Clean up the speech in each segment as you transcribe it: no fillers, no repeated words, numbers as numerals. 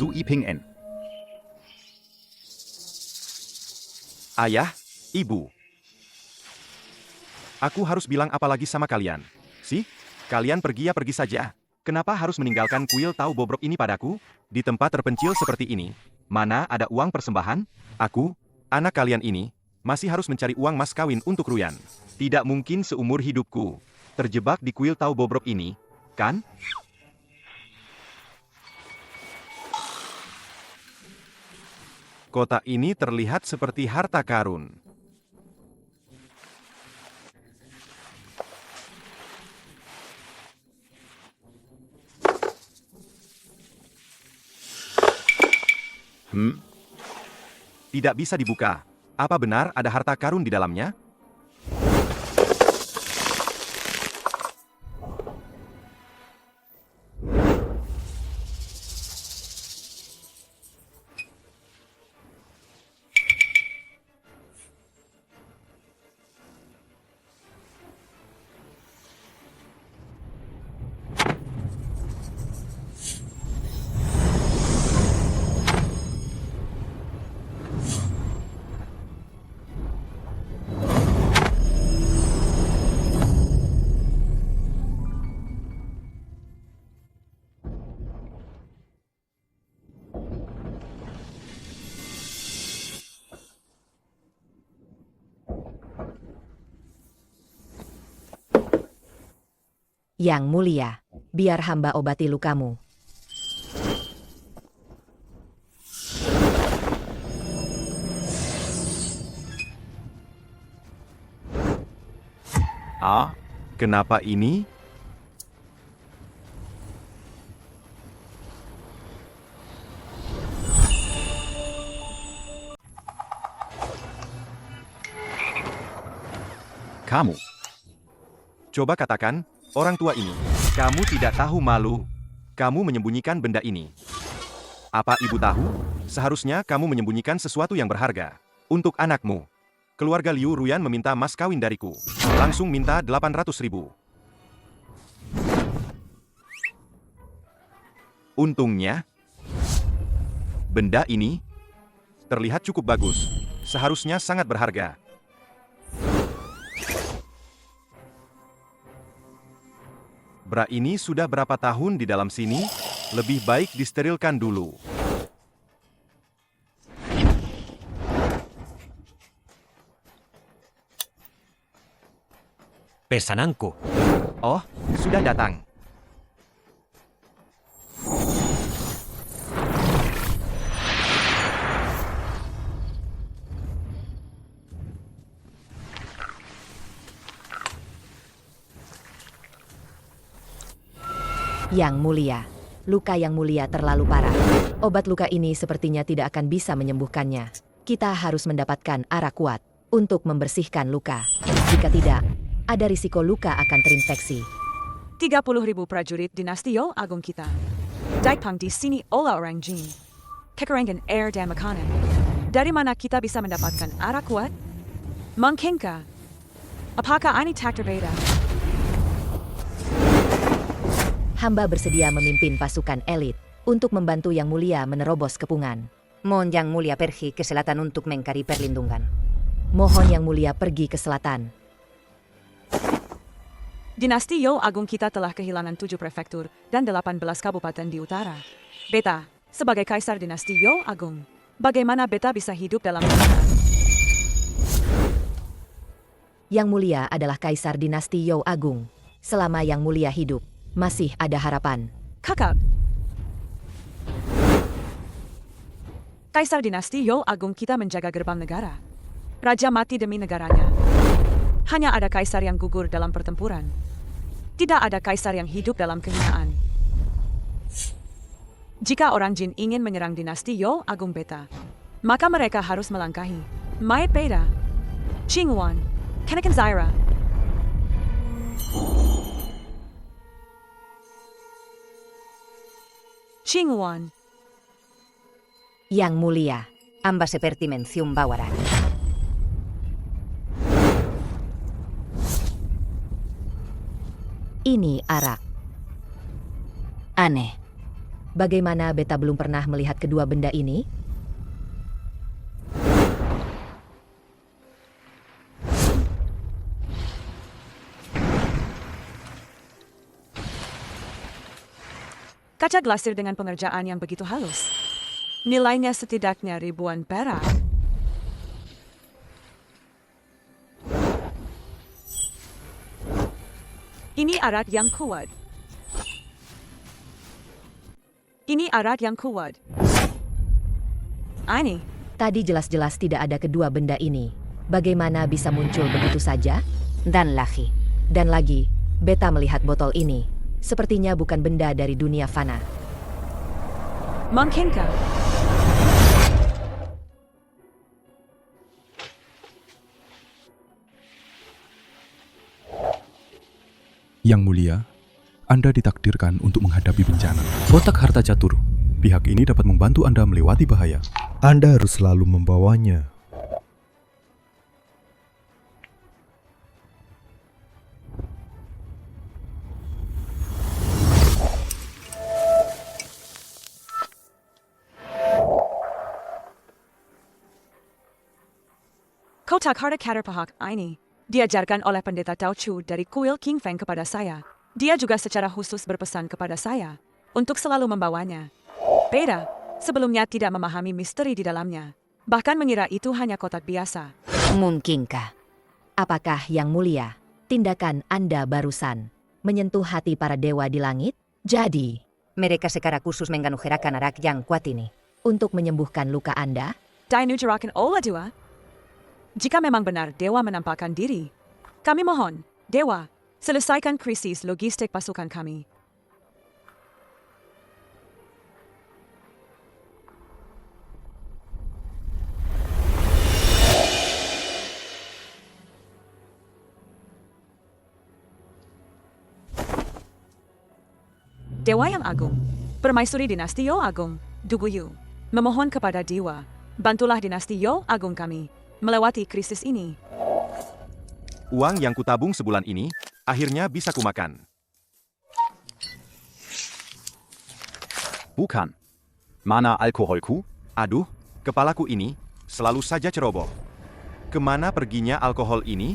Zhu Yiping N. Ayah, Ibu. Aku harus bilang apa lagi sama kalian? Sih, kalian pergi ya pergi saja. Kenapa harus meninggalkan kuil tahu bobrok ini padaku? Di tempat terpencil seperti ini, mana ada uang persembahan? Aku, anak kalian ini, masih harus mencari uang mas kawin untuk Ruyan. Tidak mungkin seumur hidupku terjebak di kuil tahu bobrok ini, kan? Kota ini terlihat seperti harta karun. Tidak bisa dibuka. Apa benar ada harta karun di dalamnya? Yang mulia, biar hamba obati lukamu. Kenapa ini? Kamu. Coba katakan, orang tua ini, kamu tidak tahu malu. Kamu menyembunyikan benda ini. Apa ibu tahu? Seharusnya kamu menyembunyikan sesuatu yang berharga. Untuk anakmu. Keluarga Liu Ruyan meminta mas kawin dariku. Langsung minta 800.000. Untungnya, benda ini terlihat cukup bagus. Seharusnya sangat berharga. Bra ini sudah berapa tahun di dalam sini? Lebih baik disterilkan dulu. Pesananku. Oh, sudah datang. Yang mulia, luka yang mulia terlalu parah. Obat luka ini sepertinya tidak akan bisa menyembuhkannya. Kita harus mendapatkan arah kuat untuk membersihkan luka. Jika tidak, ada risiko luka akan terinfeksi. 30.000 prajurit dinasti Yo Agung kita. Daipang di sini oleh orang Jin. Kekurangan air dan makanan. Dari mana kita bisa mendapatkan arah kuat? Mungkinkah? Apakah ini tak terbeda? Hamba bersedia memimpin pasukan elit untuk membantu Yang Mulia menerobos kepungan. Mohon Yang Mulia pergi ke selatan untuk mencari perlindungan. Mohon Yang Mulia pergi ke selatan. Dinasti Yo Agung kita telah kehilangan 7 prefektur dan 18 kabupaten di utara. Beta, sebagai kaisar dinasti Yo Agung, bagaimana Beta bisa hidup dalam keadaan? Yang Mulia adalah kaisar dinasti Yo Agung. Selama Yang Mulia hidup, masih ada harapan. Kakak. Kaisar dinasti Yo Agung kita menjaga gerbang negara. Raja mati demi negaranya. Hanya ada kaisar yang gugur dalam pertempuran. Tidak ada kaisar yang hidup dalam kehinaan. Jika orang Jin ingin menyerang dinasti Yo Agung Beta, maka mereka harus melangkahi Mayat Beta, Qingwan, Kenakan Zaira. Qingwan. Yang Mulia, Amba seperti mención bawaran. ini arak. Aneh. Bagaimana beta belum pernah melihat kedua benda ini? Kaca glasir dengan pengerjaan yang begitu halus. Nilainya setidaknya ribuan perak. Ini arat yang kuat. Ini arat yang kuat. Ini. Tadi jelas-jelas tidak ada kedua benda ini. Bagaimana bisa muncul begitu saja? Dan lagi. Dan lagi, beta melihat botol ini. Sepertinya bukan benda dari dunia fana. Mungkinkah? Yang mulia, Anda ditakdirkan untuk menghadapi bencana. Kotak harta catur. Pihak ini dapat membantu Anda melewati bahaya. Anda harus selalu membawanya. Kotak harta catur pahak ini diajarkan oleh pendeta Tao Chu dari kuil King Feng kepada saya. Dia juga secara khusus berpesan kepada saya untuk selalu membawanya. Beda, sebelumnya tidak memahami misteri di dalamnya. Bahkan mengira itu hanya kotak biasa. Mungkinkah? Apakah yang mulia, tindakan Anda barusan menyentuh hati para dewa di langit? Jadi, Mereka secara khusus menganugerahkan arak yang kuat ini. untuk menyembuhkan luka Anda, Dinujarakan Ola Dua. Jika memang benar Dewa menampakkan diri, kami mohon, Dewa, selesaikan krisis logistik pasukan kami. Dewa yang Agung, Permaisuri Dinasti Yo Agung, Duguyu, memohon kepada Dewa, bantulah Dinasti Yo Agung kami melewati krisis ini. Uang yang kutabung sebulan ini, akhirnya bisa kumakan. Bukan. Mana alkoholku? Aduh, kepalaku ini selalu saja ceroboh. Kemana perginya alkohol ini?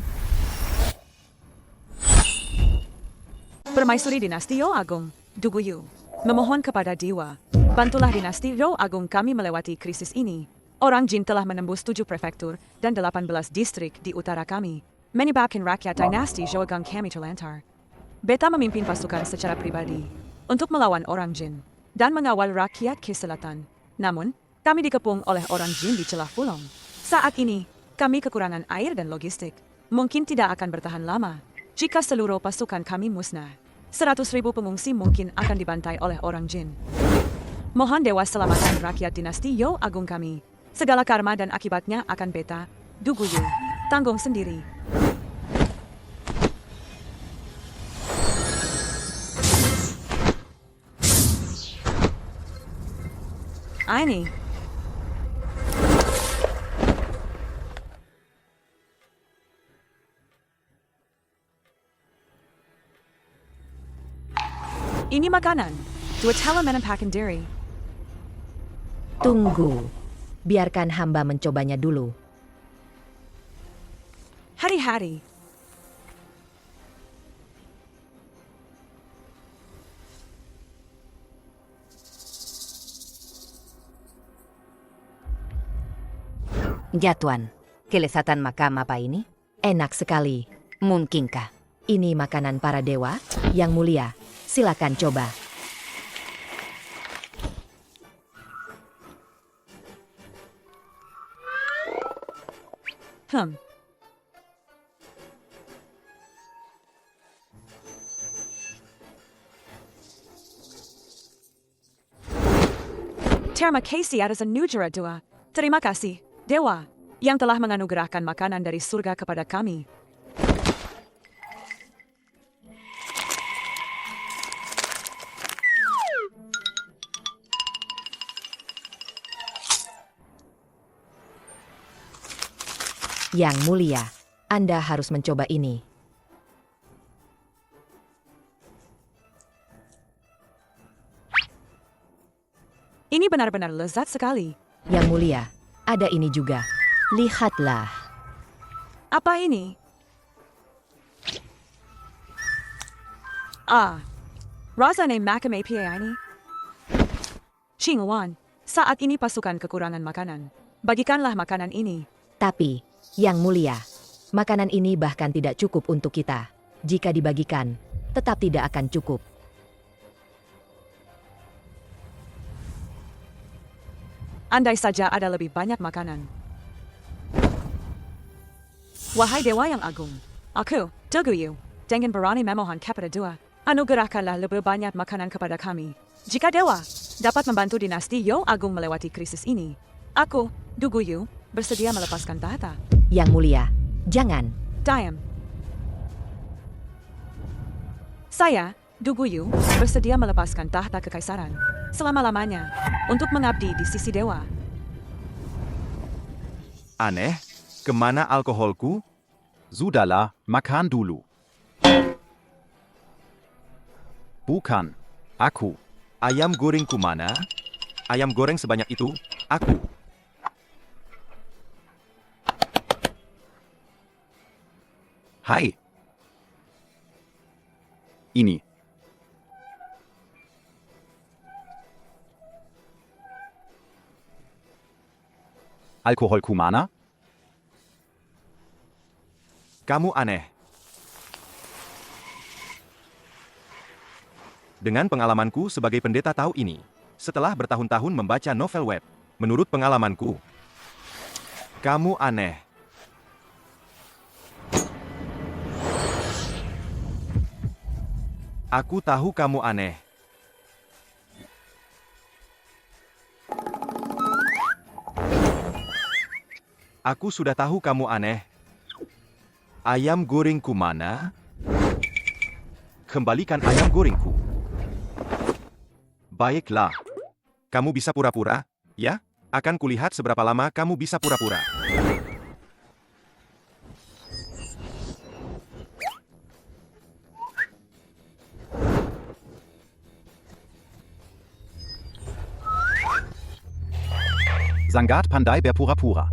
Permaisuri Dinasti Yo Agung, Duguyu, memohon kepada Dewa, bantulah Dinasti Yo Agung kami melewati krisis ini. Orang jin telah menembus 7 prefektur dan 18 distrik di utara kami, menyebabkan rakyat dinasti Zhou Agung kami terlantar. Beta memimpin pasukan secara pribadi untuk melawan orang jin dan mengawal rakyat ke selatan. Namun, kami dikepung oleh orang jin di celah Fulong. Saat ini, kami kekurangan air dan logistik. Mungkin tidak akan bertahan lama jika seluruh pasukan kami musnah. 100.000 pengungsi mungkin akan dibantai oleh orang jin. Mohon Dewa selamatkan rakyat dinasti Yo Agung kami. Segala karma dan akibatnya akan beta, Duguyu, tanggung sendiri. Ini. Ini makanan. Duatela menampakkan diri. tunggu. Biarkan hamba mencobanya dulu. Hari-hari. Ya Tuan, kelezatan makam apa ini? Enak sekali. Mungkinkah? Ini makanan para dewa, yang mulia. Silakan coba. Terima kasih atas anugerah Dua. Terima kasih, Dewa, yang telah menganugerahkan makanan dari surga kepada kami. Yang mulia, Anda harus mencoba ini. Ini benar-benar lezat sekali. Yang Mulia, ada ini juga. Lihatlah. Apa ini? Rasanya macam API ini. Qingwan, saat ini pasukan kekurangan makanan. Bagikanlah makanan ini. Tapi, Yang Mulia, makanan ini bahkan tidak cukup untuk kita. Jika dibagikan, tetap tidak akan cukup. Andai saja ada lebih banyak makanan. Wahai Dewa yang Agung, aku, Deguyu, dengan berani memohon kepada Dua, anugerahkanlah lebih banyak makanan kepada kami. Jika Dewa dapat membantu dinasti Yo Agung melewati krisis ini, aku, Deguyu, bersedia melepaskan tahta. Yang Mulia, jangan. Diam. Saya, Deguyu, bersedia melepaskan tahta kekaisaran selama-lamanya untuk mengabdi di sisi Dewa. Aneh, kemana alkoholku? Sudahlah, makan dulu. Bukan. Aku. Ayam gorengku mana? Ayam goreng sebanyak itu, aku. Hai. Ini. Alkoholku mana? Kamu aneh. Dengan pengalamanku sebagai pendeta tahu ini, setelah bertahun-tahun membaca novel web, menurut pengalamanku, kamu aneh. Aku tahu kamu aneh. Aku sudah tahu kamu aneh. Ayam gorengku mana? Kembalikan ayam gorengku. Baiklah. Kamu bisa pura-pura, ya? Akan kulihat seberapa lama kamu bisa pura-pura. Sangat pandai berpura-pura.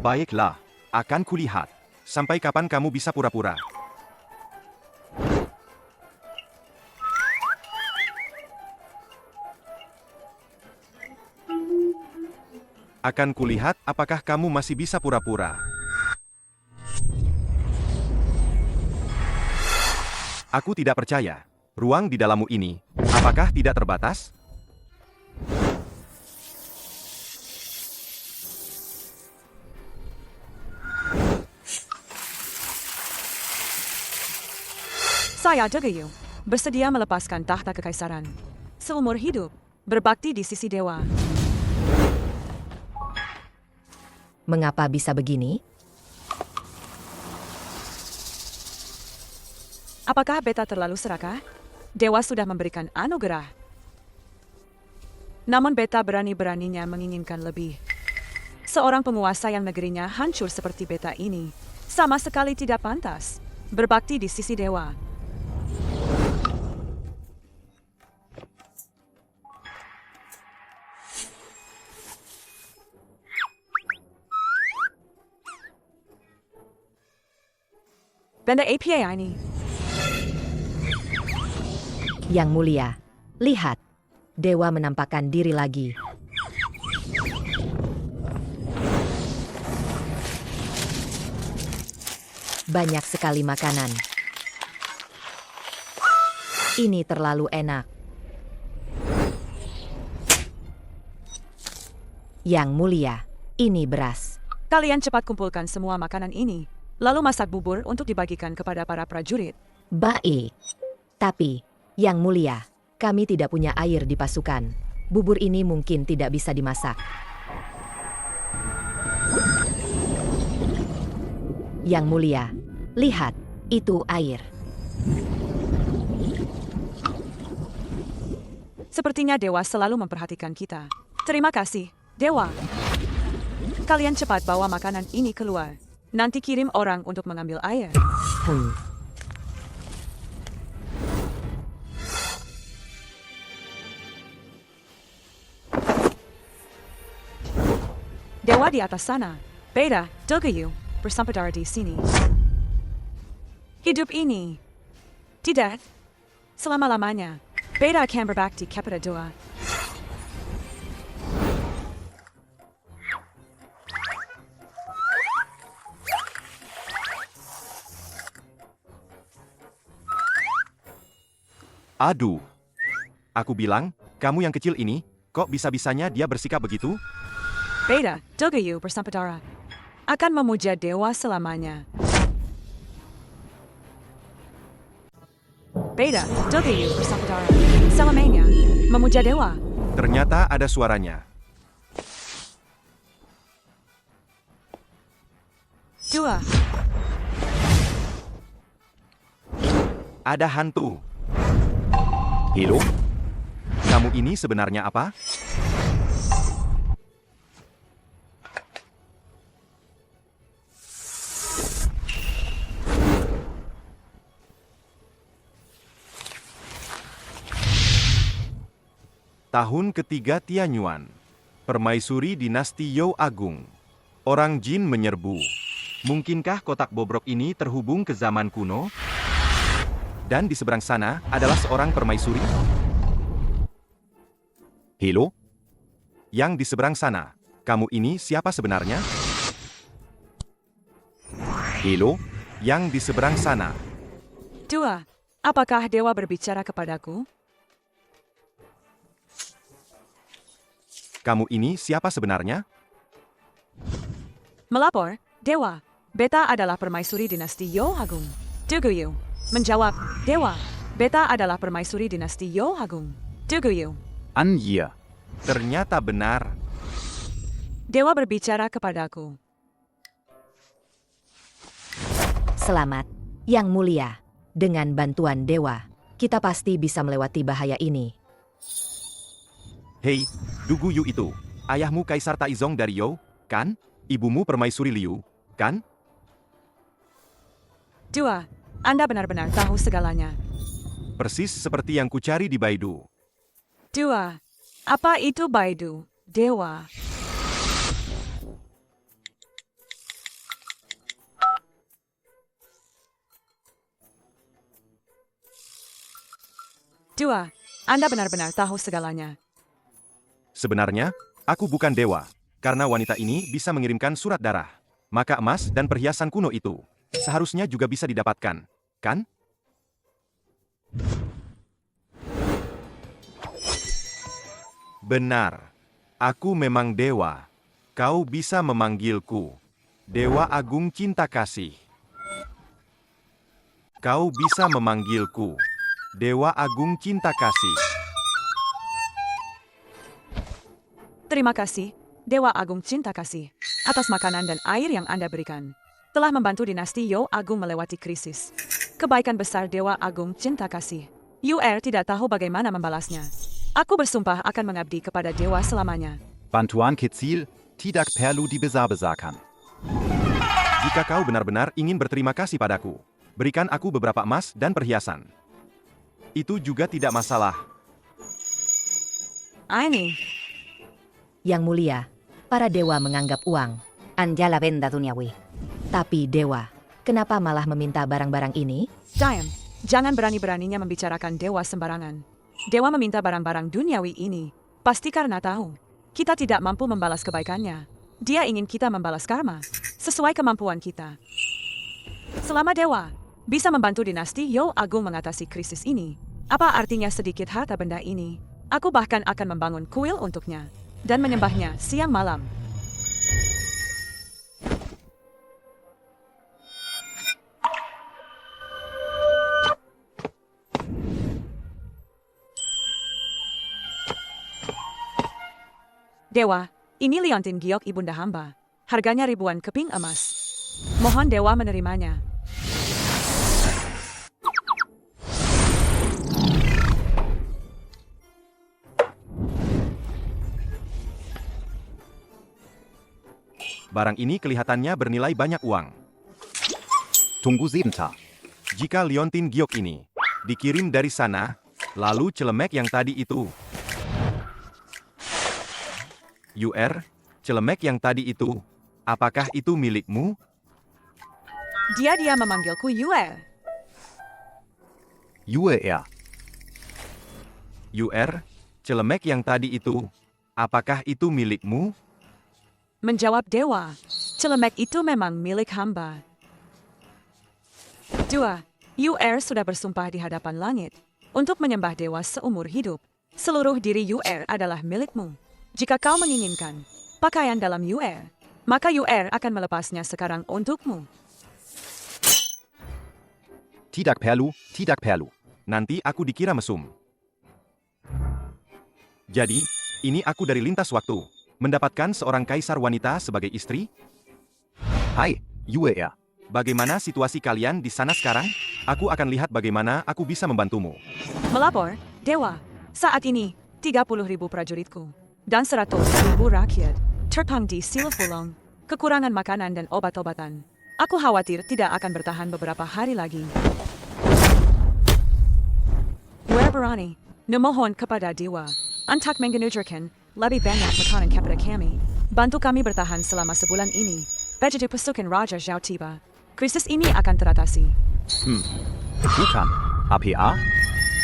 Baiklah, akan kulihat. Sampai kapan kamu bisa pura-pura? Akan kulihat apakah kamu masih bisa pura-pura. Aku tidak percaya. Ruang di dalammu ini, apakah tidak terbatas? Saya Deguyu, bersedia melepaskan tahta kekaisaran. Seumur hidup, berbakti di sisi Dewa. Mengapa bisa begini? Apakah beta terlalu serakah? Dewa sudah memberikan anugerah. Namun beta berani-beraninya menginginkan lebih. Seorang penguasa yang negerinya hancur seperti beta ini, sama sekali tidak pantas berbakti di sisi Dewa. Benda API ini. Yang Mulia, lihat. Dewa menampakkan diri lagi. Banyak sekali makanan. Ini terlalu enak. Yang Mulia, ini beras. Kalian cepat kumpulkan semua makanan ini, lalu masak bubur untuk dibagikan kepada para prajurit. Baik. Tapi, Yang Mulia, kami tidak punya air di pasukan. Bubur ini mungkin tidak bisa dimasak. Yang Mulia, lihat, itu air. Sepertinya Dewa selalu memperhatikan kita. Terima kasih, Dewa. Kalian cepat bawa makanan ini keluar. Nanti kirim orang untuk mengambil air. Dewa di atas sana. Beta, Dogayu, bersaudara di sini. Hidup ini. Tidak. Selama-lamanya. Beta akan berbakti kepada Dewa. Aduh. Aku bilang, kamu yang kecil ini, kok bisa-bisanya dia bersikap begitu? Beta, Dogayu bersaudara. Akan memuja Dewa selamanya. Beta, Dogayu bersaudara. Selamanya. Memuja Dewa. Ternyata ada suaranya. Dua. Ada hantu. Helo? Kamu ini sebenarnya apa? Tahun ketiga Tianyuan. Permaisuri dinasti You Agung. Orang jin menyerbu. Mungkinkah kotak bobrok ini terhubung ke zaman kuno? Dan di seberang sana adalah seorang permaisuri. Helo? Yang di seberang sana. Kamu ini siapa sebenarnya? Helo? Yang di seberang sana. Dua. Apakah Dewa berbicara kepadaku? Kamu ini siapa sebenarnya? Melapor, Dewa. Beta adalah permaisuri dinasti You Agung. Dogayu. Menjawab, Dewa. Beta adalah permaisuri dinasti You Agung. Dogayu. Anjir. Ternyata benar. Dewa berbicara kepadaku. Selamat, Yang Mulia. Dengan bantuan Dewa, kita pasti bisa melewati bahaya ini. Hei, Dugu Yu itu. Ayahmu Kaisar Taizong dari You, kan? Ibumu permaisuri Liu, kan? Dua. Anda benar-benar tahu segalanya. Persis seperti yang kucari di Baidu. Dua. Apa itu Baidu, Dewa? Dua. Anda benar-benar tahu segalanya. Sebenarnya, aku bukan dewa. Karena wanita ini bisa mengirimkan surat darah. Maka emas dan perhiasan kuno itu seharusnya juga bisa didapatkan, kan? Benar. Aku memang dewa. Kau bisa memanggilku Dewa Agung Cinta Kasih. Kau bisa memanggilku Dewa Agung Cinta Kasih. Terima kasih, Dewa Agung Cinta Kasih, atas makanan dan air yang Anda berikan. Telah membantu dinasti You Agung melewati krisis. Kebaikan besar Dewa Agung Cinta Kasih. UR tidak tahu bagaimana membalasnya. Aku bersumpah akan mengabdi kepada Dewa selamanya. Bantuan kecil tidak perlu dibesar-besarkan. Jika kau benar-benar ingin berterima kasih padaku, berikan aku beberapa emas dan perhiasan. Itu juga tidak masalah. Ini. Yang Mulia, para dewa menganggap uang. Anja la venda duniawi. Tapi Dewa, kenapa malah meminta barang-barang ini? Diam, jangan berani-beraninya membicarakan Dewa sembarangan. Dewa meminta barang-barang duniawi ini, pasti karena tahu kita tidak mampu membalas kebaikannya. Dia ingin kita membalas karma, sesuai kemampuan kita. Selama Dewa bisa membantu dinasti You Agung mengatasi krisis ini, apa artinya sedikit harta benda ini? Aku bahkan akan membangun kuil untuknya dan menyembahnya siang malam. Dewa, ini liontin giok ibunda hamba. Harganya ribuan keping emas. Mohon Dewa menerimanya. Barang ini kelihatannya bernilai banyak uang. Tunggu sebentar. Jika liontin giok ini dikirim dari sana, lalu celemek yang tadi itu. UR, Celemek yang tadi itu, apakah itu milikmu? Dia memanggilku Yuer. UR. Celemek yang tadi itu, apakah itu milikmu? Menjawab dewa. Celemek itu memang milik hamba. 2. Yuer sudah bersumpah di hadapan langit untuk menyembah dewa seumur hidup. Seluruh diri Yuer adalah milikmu. Jika kau menginginkan pakaian dalam Yuer, maka Yuer akan melepasnya sekarang untukmu. Tidak perlu. Nanti aku dikira mesum. Jadi, ini aku dari lintas waktu. Mendapatkan seorang kaisar wanita sebagai istri? Hai, UR. Bagaimana situasi kalian di sana sekarang? Aku akan lihat bagaimana aku bisa membantumu. Melapor, dewa. Saat ini, 30.000 prajuritku dan 100.000 rakyat terpang di Silafulong, kekurangan makanan dan obat-obatan. Aku khawatir tidak akan bertahan beberapa hari lagi. Yuer berani memohon kepada dewa untuk menganjurkan lebih banyak makanan kepada kami. Bantu kami bertahan selama sebulan ini. Begitu pasukan Raja Zhao tiba, krisis ini akan teratasi. Bukan. APA?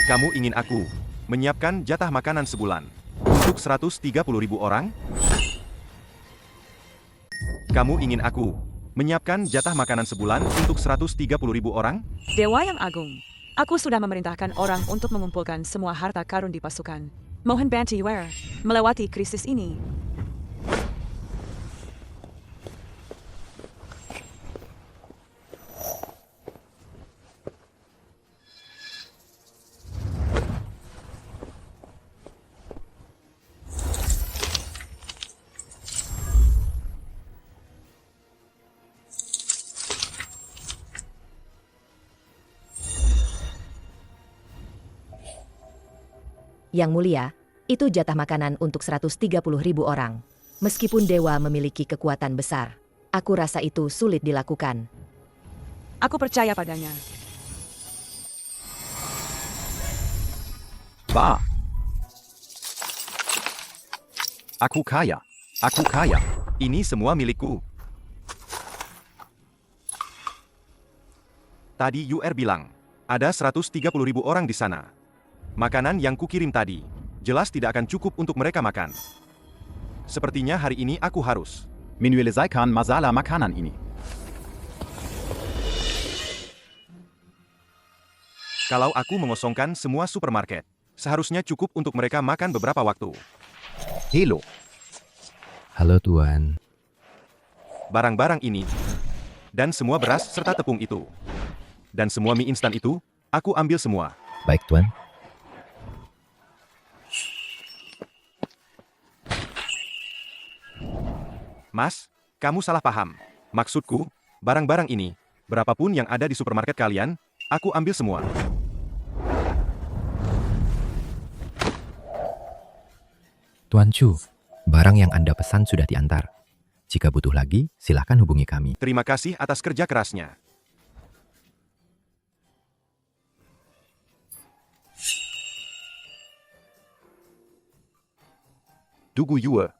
Kamu ingin aku menyiapkan jatah makanan sebulan untuk 130.000 orang? Kamu ingin aku menyiapkan jatah makanan sebulan untuk 130.000 orang? Dewa yang agung, aku sudah memerintahkan orang untuk mengumpulkan semua harta karun di pasukan. Mohon bantu Yuer melewati krisis ini. Yang mulia, itu jatah makanan untuk 130.000 orang. Meskipun dewa memiliki kekuatan besar, aku rasa itu sulit dilakukan. Aku percaya padanya. Bah. Aku kaya. Ini semua milikku. Tadi Yuer bilang, ada 130.000 orang di sana. Makanan yang kukirim tadi, jelas tidak akan cukup untuk mereka makan. Sepertinya hari ini aku harus Menyelesaikan masalah makanan ini. Kalau aku mengosongkan semua supermarket, seharusnya cukup untuk mereka makan beberapa waktu. Hello. Halo Tuan. Barang-barang ini, dan semua beras serta tepung itu, dan semua mie instan itu, aku ambil semua. Baik Tuan. Mas, kamu salah paham. Maksudku, barang-barang ini, berapapun yang ada di supermarket kalian, aku ambil semua. Tuan Chu, barang yang Anda pesan sudah diantar. Jika butuh lagi, silakan hubungi kami. Terima kasih atas kerja kerasnya. Dugu Yuer.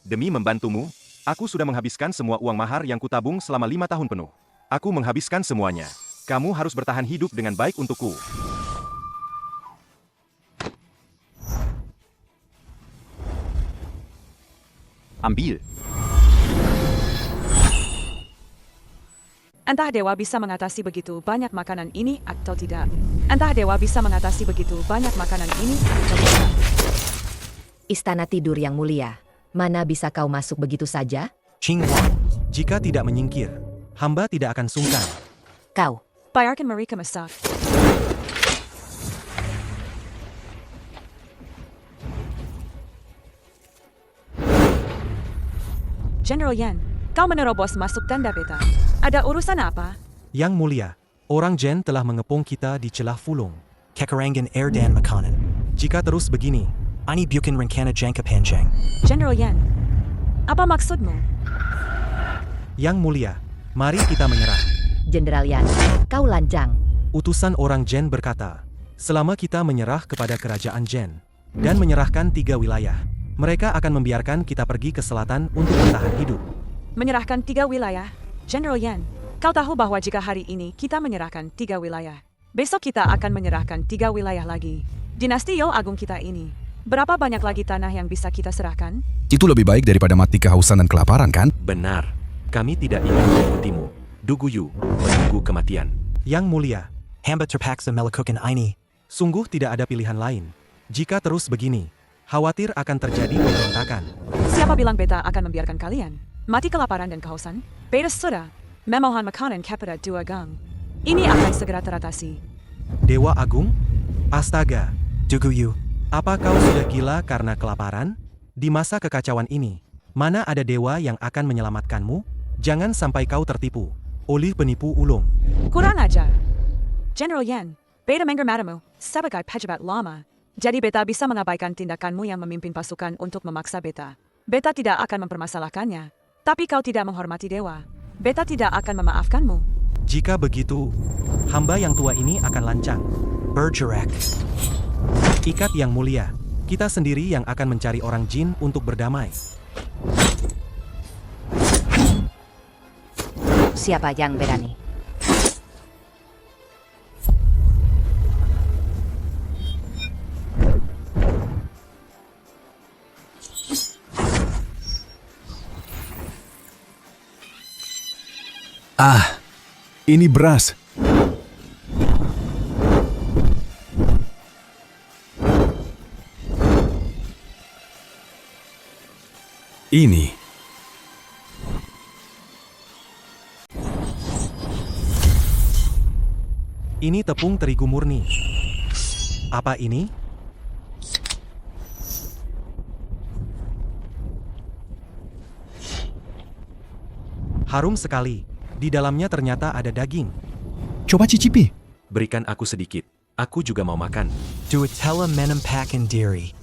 Demi membantumu, aku sudah menghabiskan semua uang mahar yang kutabung selama 5 tahun penuh. Aku menghabiskan semuanya. Kamu harus bertahan hidup dengan baik untukku. Ambil. Entah dewa bisa mengatasi begitu banyak makanan ini atau tidak. Istana tidur yang mulia, mana bisa kau masuk begitu saja? Qing Wang, jika tidak menyingkir, hamba tidak akan sungkan. Kau, Biarkan mereka masak. General Yan, kau menerobos masuk tanda peta. Ada urusan apa? Yang mulia, orang Jen telah mengepung kita di celah Fulong. Kekarangan air dan makanan. Jika terus begini, ini bukan rencana jangka panjang. General Yan, apa maksudmu? Yang mulia, mari kita menyerah. Jenderal Yan, kau lancang. Utusan orang Jen berkata, selama kita menyerah kepada kerajaan Jen dan menyerahkan 3 wilayah, Mereka akan membiarkan kita pergi ke selatan untuk bertahan hidup. Menyerahkan 3 wilayah. General Yan, kau tahu bahwa jika hari ini kita menyerahkan 3 wilayah, besok kita akan menyerahkan 3 wilayah lagi. Dinasti Yo Agung kita ini, berapa banyak lagi tanah yang bisa kita serahkan? Itu lebih baik daripada mati kehausan dan kelaparan, kan? Benar. Kami tidak ingin mengikutimu. Duguyu, menunggu kematian. Yang mulia, hamba terpaksa melakukan ini. Sungguh tidak ada pilihan lain. Jika terus begini, khawatir akan terjadi pemberontakan. Siapa bilang beta akan membiarkan kalian mati kelaparan dan kehausan? Beta sudah memohon makanan kepada 2 gang. Ini akan segera teratasi. Dewa Agung? Astaga, Duguyu, apa kau sudah gila karena kelaparan? Di masa kekacauan ini, mana ada dewa yang akan menyelamatkanmu? Jangan sampai kau tertipu oleh penipu ulung. Kurang ajar. General Yan, beta menghormatimu sebagai pejabat lama. Jadi beta bisa mengabaikan tindakanmu yang memimpin pasukan untuk memaksa beta. Beta tidak akan mempermasalahkannya. Tapi kau tidak menghormati dewa. Beta tidak akan memaafkanmu. Jika begitu, hamba yang tua ini akan lancang. Bergerak. Ikat yang mulia, kita sendiri yang akan mencari orang jin untuk berdamai. Siapa yang berani? Ah, ini beras. Ini. Ini tepung terigu murni. Apa ini? Harum sekali. Di dalamnya ternyata ada daging. Coba cicipi. Berikan aku sedikit. Aku juga mau makan. Duitella menempakan diri.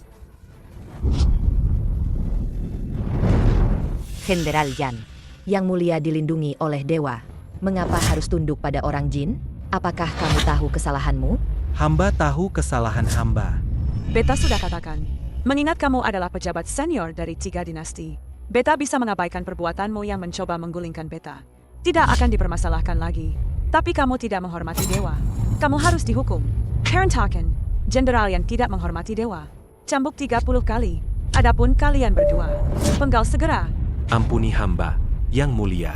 Jenderal Yan. Yang mulia dilindungi oleh dewa. Mengapa harus tunduk pada orang jin? Apakah kamu tahu kesalahanmu? Hamba tahu kesalahan hamba. Beta sudah katakan, mengingat kamu adalah pejabat senior dari 3 dinasti, beta bisa mengabaikan perbuatanmu yang mencoba menggulingkan beta. Tidak akan dipermasalahkan lagi. Tapi kamu tidak menghormati dewa. Kamu harus dihukum. Perantakan, jenderal yang tidak menghormati dewa. Cambuk 30 kali. Adapun kalian berdua, penggal segera. Ampuni hamba, yang mulia.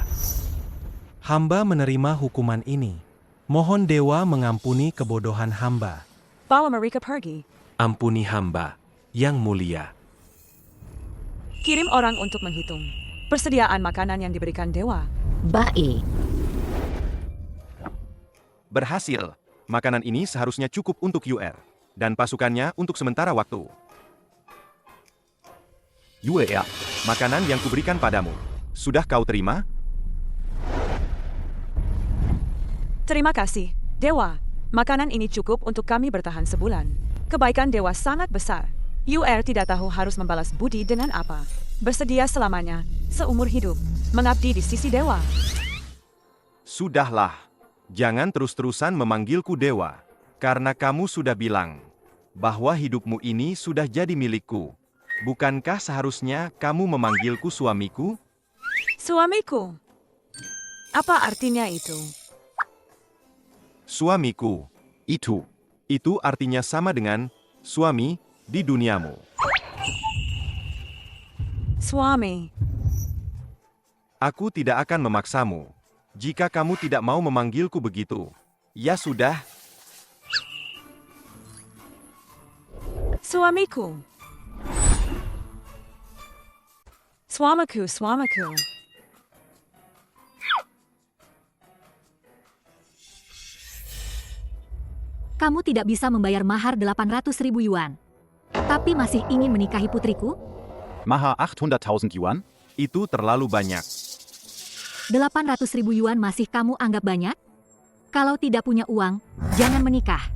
Hamba menerima hukuman ini. Mohon dewa mengampuni kebodohan hamba. Bawa mereka pergi. Ampuni hamba, yang mulia. Kirim orang untuk menghitung persediaan makanan yang diberikan dewa. Baik. Berhasil. Makanan ini seharusnya cukup untuk UR. Dan pasukannya untuk sementara waktu. UR, makanan yang kuberikan padamu. Sudah kau terima? Terima kasih, dewa. Makanan ini cukup untuk kami bertahan sebulan. Kebaikan dewa sangat besar. UR tidak tahu harus membalas budi dengan apa. Bersedia selamanya, seumur hidup, mengabdi di sisi dewa. Sudahlah. Jangan terus-terusan memanggilku dewa. Karena kamu sudah bilang bahwa hidupmu ini sudah jadi milikku. Bukankah seharusnya kamu memanggilku suamiku? Suamiku. Apa artinya itu? Suamiku. Itu artinya sama dengan suami di duniamu. Suami. Aku tidak akan memaksamu. Jika kamu tidak mau memanggilku begitu, ya sudah. Suamiku. Suamiku, suamiku. Kamu tidak bisa membayar mahar 800.000 yuan. Tapi masih ingin menikahi putriku? Mahar 800.000 Yuan? Itu terlalu banyak. 800.000 yuan masih kamu anggap banyak? Kalau tidak punya uang, jangan menikah.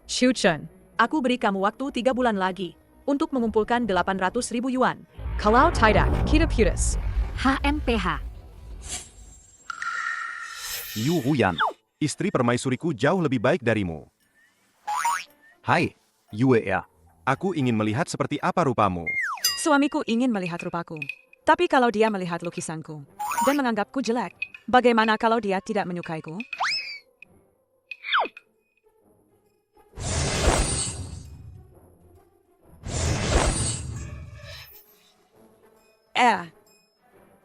Xiu Chen, aku beri kamu waktu 3 bulan lagi untuk mengumpulkan 800.000 yuan. Kalau tidak, kita putus. HMPH. Yu Ruyan. Istri permaisuriku jauh lebih baik darimu. Hai, UR. Aku ingin melihat seperti apa rupamu. Suamiku ingin melihat rupaku. Tapi kalau dia melihat lukisanku dan menganggapku jelek, bagaimana kalau dia tidak menyukaiku?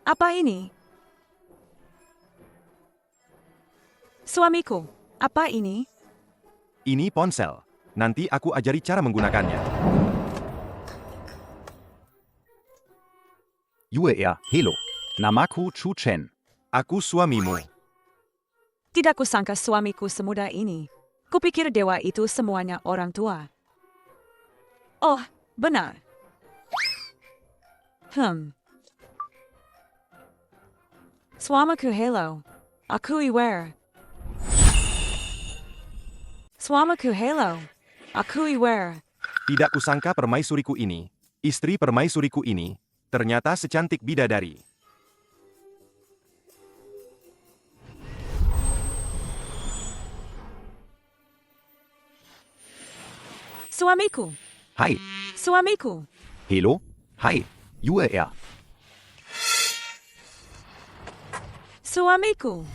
Apa ini? Suamiku, apa ini? Ini ponsel. Nanti aku ajari cara menggunakannya. UER, Helo. Namaku Chu Chen. Aku suamimu. Tidak kusangka suamiku semudah ini. Kupikir dewa itu semuanya orang tua. Oh, benar. Suamiku Helo. Aku Iwer. Suamiku Helo. Aku Iwer. Tidak kusangka permaisuriku ini, istri permaisuriku ini, ternyata secantik bidadari. Suamiku. Hai. Suamiku. Helo. Hai. UER. Suamiku.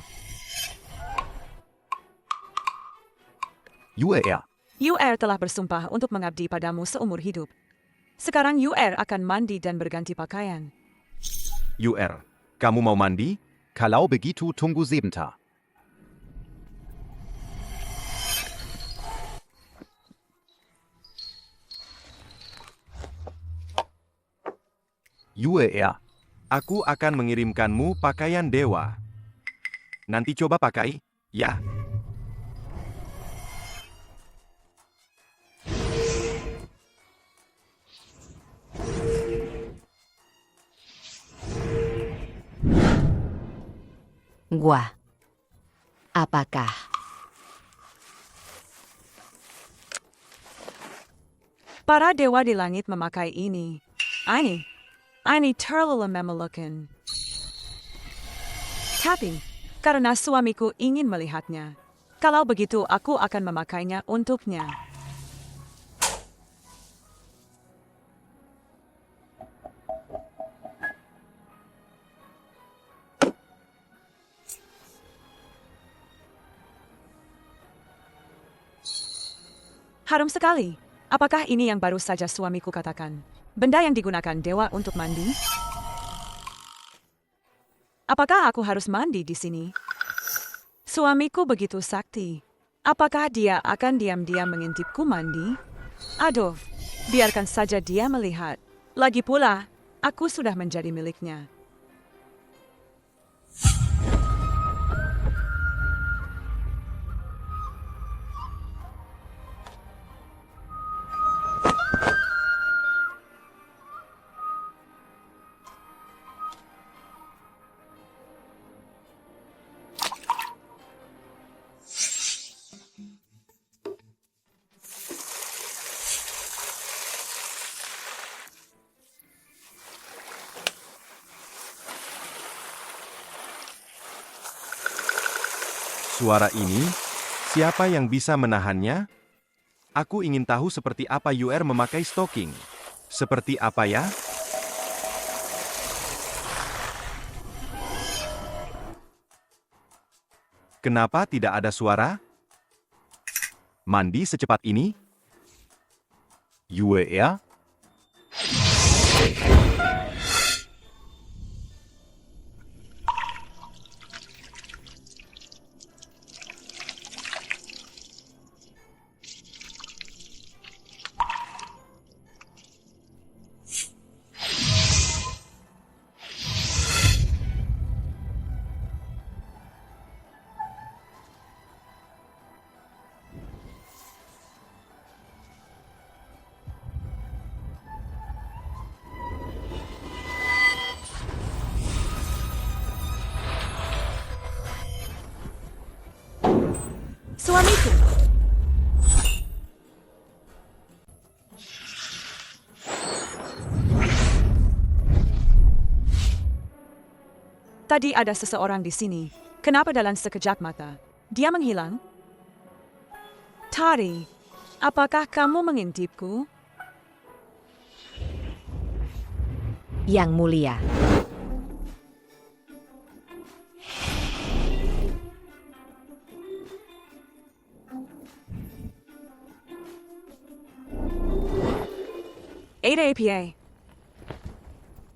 UER. UR telah bersumpah untuk mengabdi padamu seumur hidup. Sekarang UR akan mandi dan berganti pakaian. UR, kamu mau mandi? Kalau begitu tunggu sebentar. UER. Aku akan mengirimkanmu pakaian dewa. Nanti coba pakai, ya. Gua. Apakah? Para dewa di langit memakai ini. Ini terlalu memelukan. Tapi, karena suamiku ingin melihatnya, kalau begitu aku akan memakainya untuknya. Harum sekali. Apakah ini yang baru saja suamiku katakan? Benda yang digunakan dewa untuk mandi? Apakah aku harus mandi di sini? Suamiku begitu sakti. Apakah dia akan diam-diam mengintipku mandi? Aduh, biarkan saja dia melihat. Lagi pula, aku sudah menjadi miliknya. Suara ini, siapa yang bisa menahannya? Aku ingin tahu seperti apa UR memakai stocking. Seperti apa ya? Kenapa tidak ada suara? Mandi secepat ini? UER. Suamiku. Tadi ada seseorang di sini. Kenapa dalam sekejap mata dia menghilang? Tari, apakah kamu mengintipku? Yang Mulia. APA.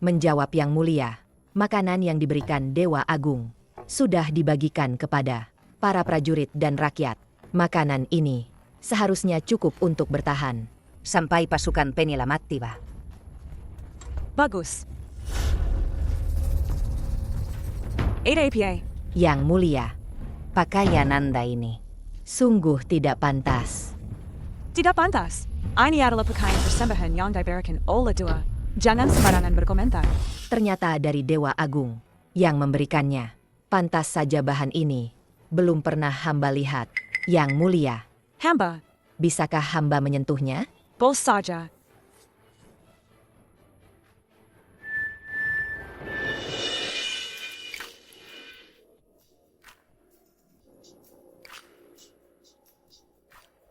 Menjawab Yang Mulia, makanan yang diberikan Dewa Agung sudah dibagikan kepada para prajurit dan rakyat. Makanan ini seharusnya cukup untuk bertahan sampai pasukan Penilamat tiba. Bagus. APA. Yang Mulia, Pakaian Anda ini sungguh tidak pantas. Tidak pantas. Ini adalah pakaian persembahan yang diberikan oleh Dewa. Jangan sembarangan berkomentar. Ternyata dari Dewa Agung yang memberikannya. Pantas saja bahan ini belum pernah hamba lihat. Yang Mulia, Hamba, bisakah hamba menyentuhnya? bos saja.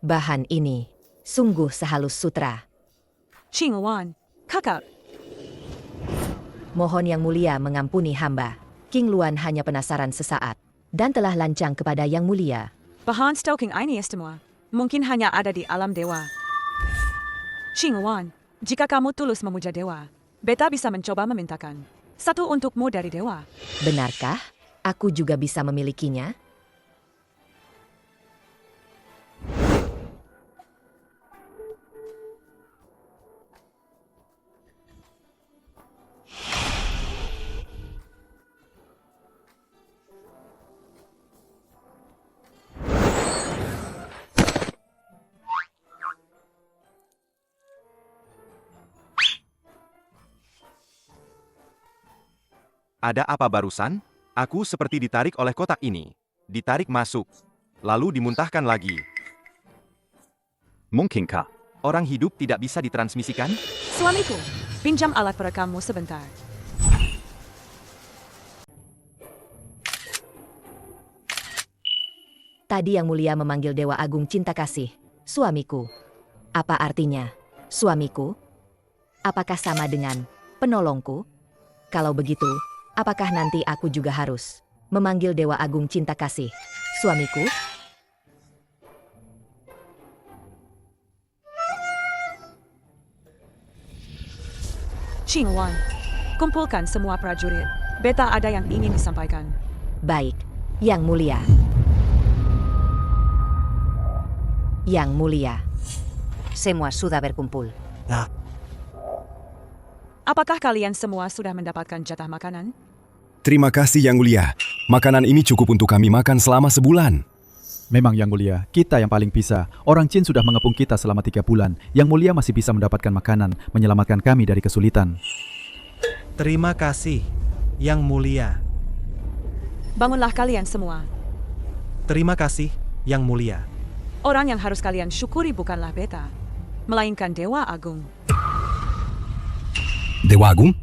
Bahan ini sungguh sehalus sutra. Chinguan, kakak. Mohon Yang Mulia mengampuni hamba. King Luan hanya penasaran sesaat dan telah lancang kepada Yang Mulia. Bahan stoking ini istimewa. Mungkin hanya ada di alam dewa. Chinguan, jika kamu tulus memuja dewa, beta bisa mencoba memintakan satu untukmu dari dewa. Benarkah aku juga bisa memilikinya? Ada apa barusan? Aku seperti ditarik oleh kotak ini. Ditarik masuk. Lalu dimuntahkan lagi. Mungkinkah? Orang hidup tidak bisa ditransmisikan? Suamiku, pinjam alat perekammu sebentar. Tadi Yang Mulia memanggil Dewa Agung Cinta Kasih, suamiku. Apa artinya, suamiku? Apakah sama dengan penolongku? Kalau begitu, apakah nanti aku juga harus memanggil Dewa Agung Cinta Kasih, suamiku? Chinguan, kumpulkan semua prajurit. Beta ada yang ingin disampaikan. Baik, Yang Mulia. Yang Mulia. semua sudah berkumpul. Apakah kalian semua sudah mendapatkan jatah makanan? Terima kasih Yang Mulia. Makanan ini cukup untuk kami makan selama sebulan. Memang Yang Mulia, kita yang paling bisa. Orang Qin sudah mengepung kita selama 3 bulan. Yang Mulia masih bisa mendapatkan makanan, menyelamatkan kami dari kesulitan. Terima kasih, Yang Mulia. Bangunlah kalian semua. Terima kasih, Yang Mulia. Orang yang harus kalian syukuri bukanlah beta, melainkan Dewa Agung. Dewa Agung?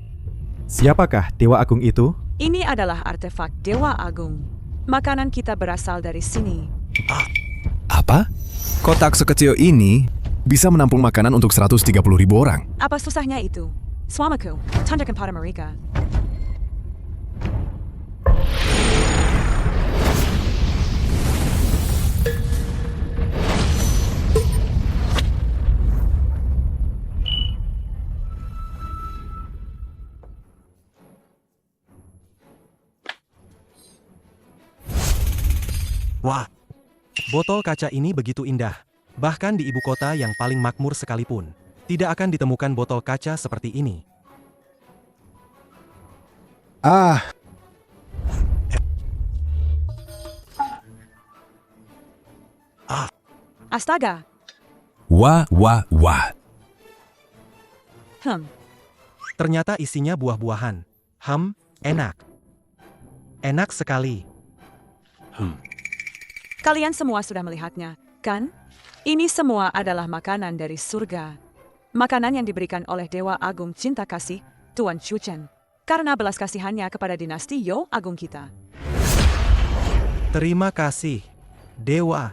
Siapakah Dewa Agung itu? Ini adalah artefak Dewa Agung. Makanan kita berasal dari sini. Apa? Kotak sekecil ini bisa menampung makanan untuk 130.000 orang. Apa susahnya itu? Suamiku, tunjukkan pada mereka. Wah, botol kaca ini begitu indah. Bahkan di ibu kota yang paling makmur sekalipun, tidak akan ditemukan botol kaca seperti ini. Astaga. Wah. Ternyata isinya buah-buahan. Enak. Enak sekali. Kalian semua sudah melihatnya, kan? Ini semua adalah makanan dari surga. Makanan yang diberikan oleh Dewa Agung Cinta Kasih, Tuan Chuchen, karena belas kasihannya kepada dinasti Yo Agung kita. Terima kasih, Dewa.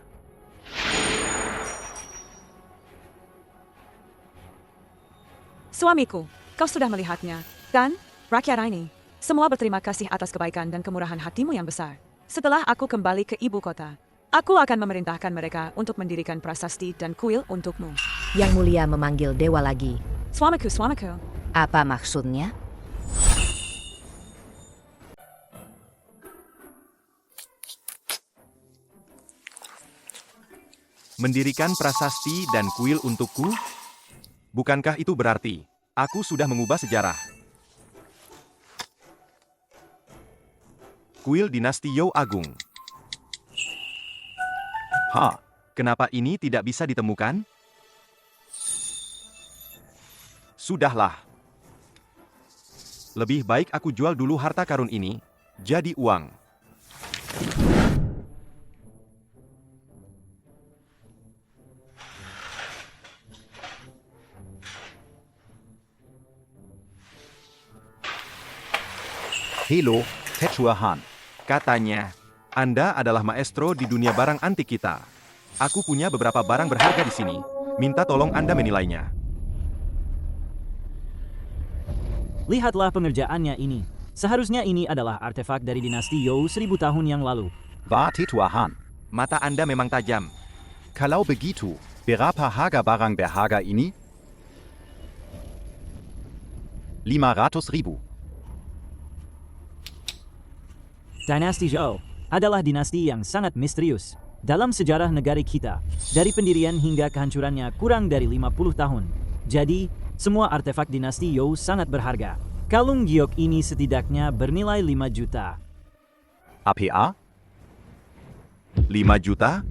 Suamiku, kau sudah melihatnya. Dan, rakyat ini, semua berterima kasih atas kebaikan dan kemurahan hatimu yang besar. Setelah aku kembali ke ibu kota, aku akan memerintahkan mereka untuk mendirikan prasasti dan kuil untukmu. Yang Mulia memanggil dewa lagi. Suamiku, suamiku. Apa maksudnya? Mendirikan prasasti dan kuil untukku? Bukankah itu berarti aku sudah mengubah sejarah? Kuil dinasti You Agung. Kenapa ini tidak bisa ditemukan? Sudahlah. Lebih baik aku jual dulu harta karun ini, jadi uang. Hello, Techuahan. Katanya, Anda adalah maestro di dunia barang antik kita. Aku punya beberapa barang berharga di sini. Minta tolong Anda menilainya. Lihatlah pengerjaannya ini. Seharusnya ini adalah artefak dari dinasti You 1000 tahun yang lalu. War Tetuahan. Mata Anda memang tajam. Kalau begitu, berapa harga barang berharga ini? 500.000. Dinasti Zhou adalah dinasti yang sangat misterius dalam sejarah negara kita. Dari pendirian hingga kehancurannya kurang dari 50 tahun. Jadi, semua artefak dinasti You sangat berharga. Kalung giok ini setidaknya bernilai 5 juta. APA? 5 juta?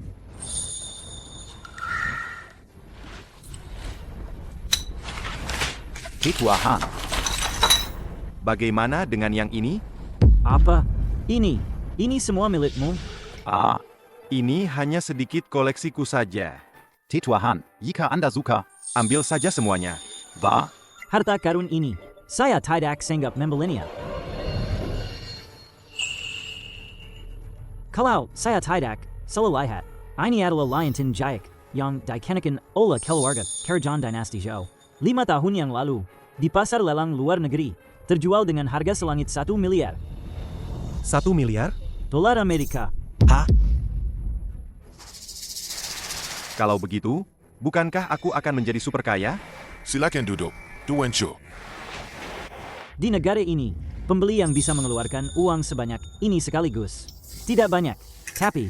Tetuahan. Bagaimana dengan yang ini? Apa? Ini semua milikmu? Ini hanya sedikit koleksiku saja. Tetuahan, jika Anda suka, ambil saja semuanya. Harta karun ini, saya tidak sanggup membelinya. Kalau saya tidak, salah lihat. Ini adalah liontin jaik yang dikenakan oleh keluarga Kerajaan dinasti Zhou 5 tahun yang lalu di pasar lelang luar negeri, terjual dengan harga selangit 1 miliar. 1 miliar? Dolar Amerika. Kalau begitu, bukankah aku akan menjadi super kaya? Silakan duduk, Tuan Chu. Di negara ini, pembeli yang bisa mengeluarkan uang sebanyak ini sekaligus. Tidak banyak, tapi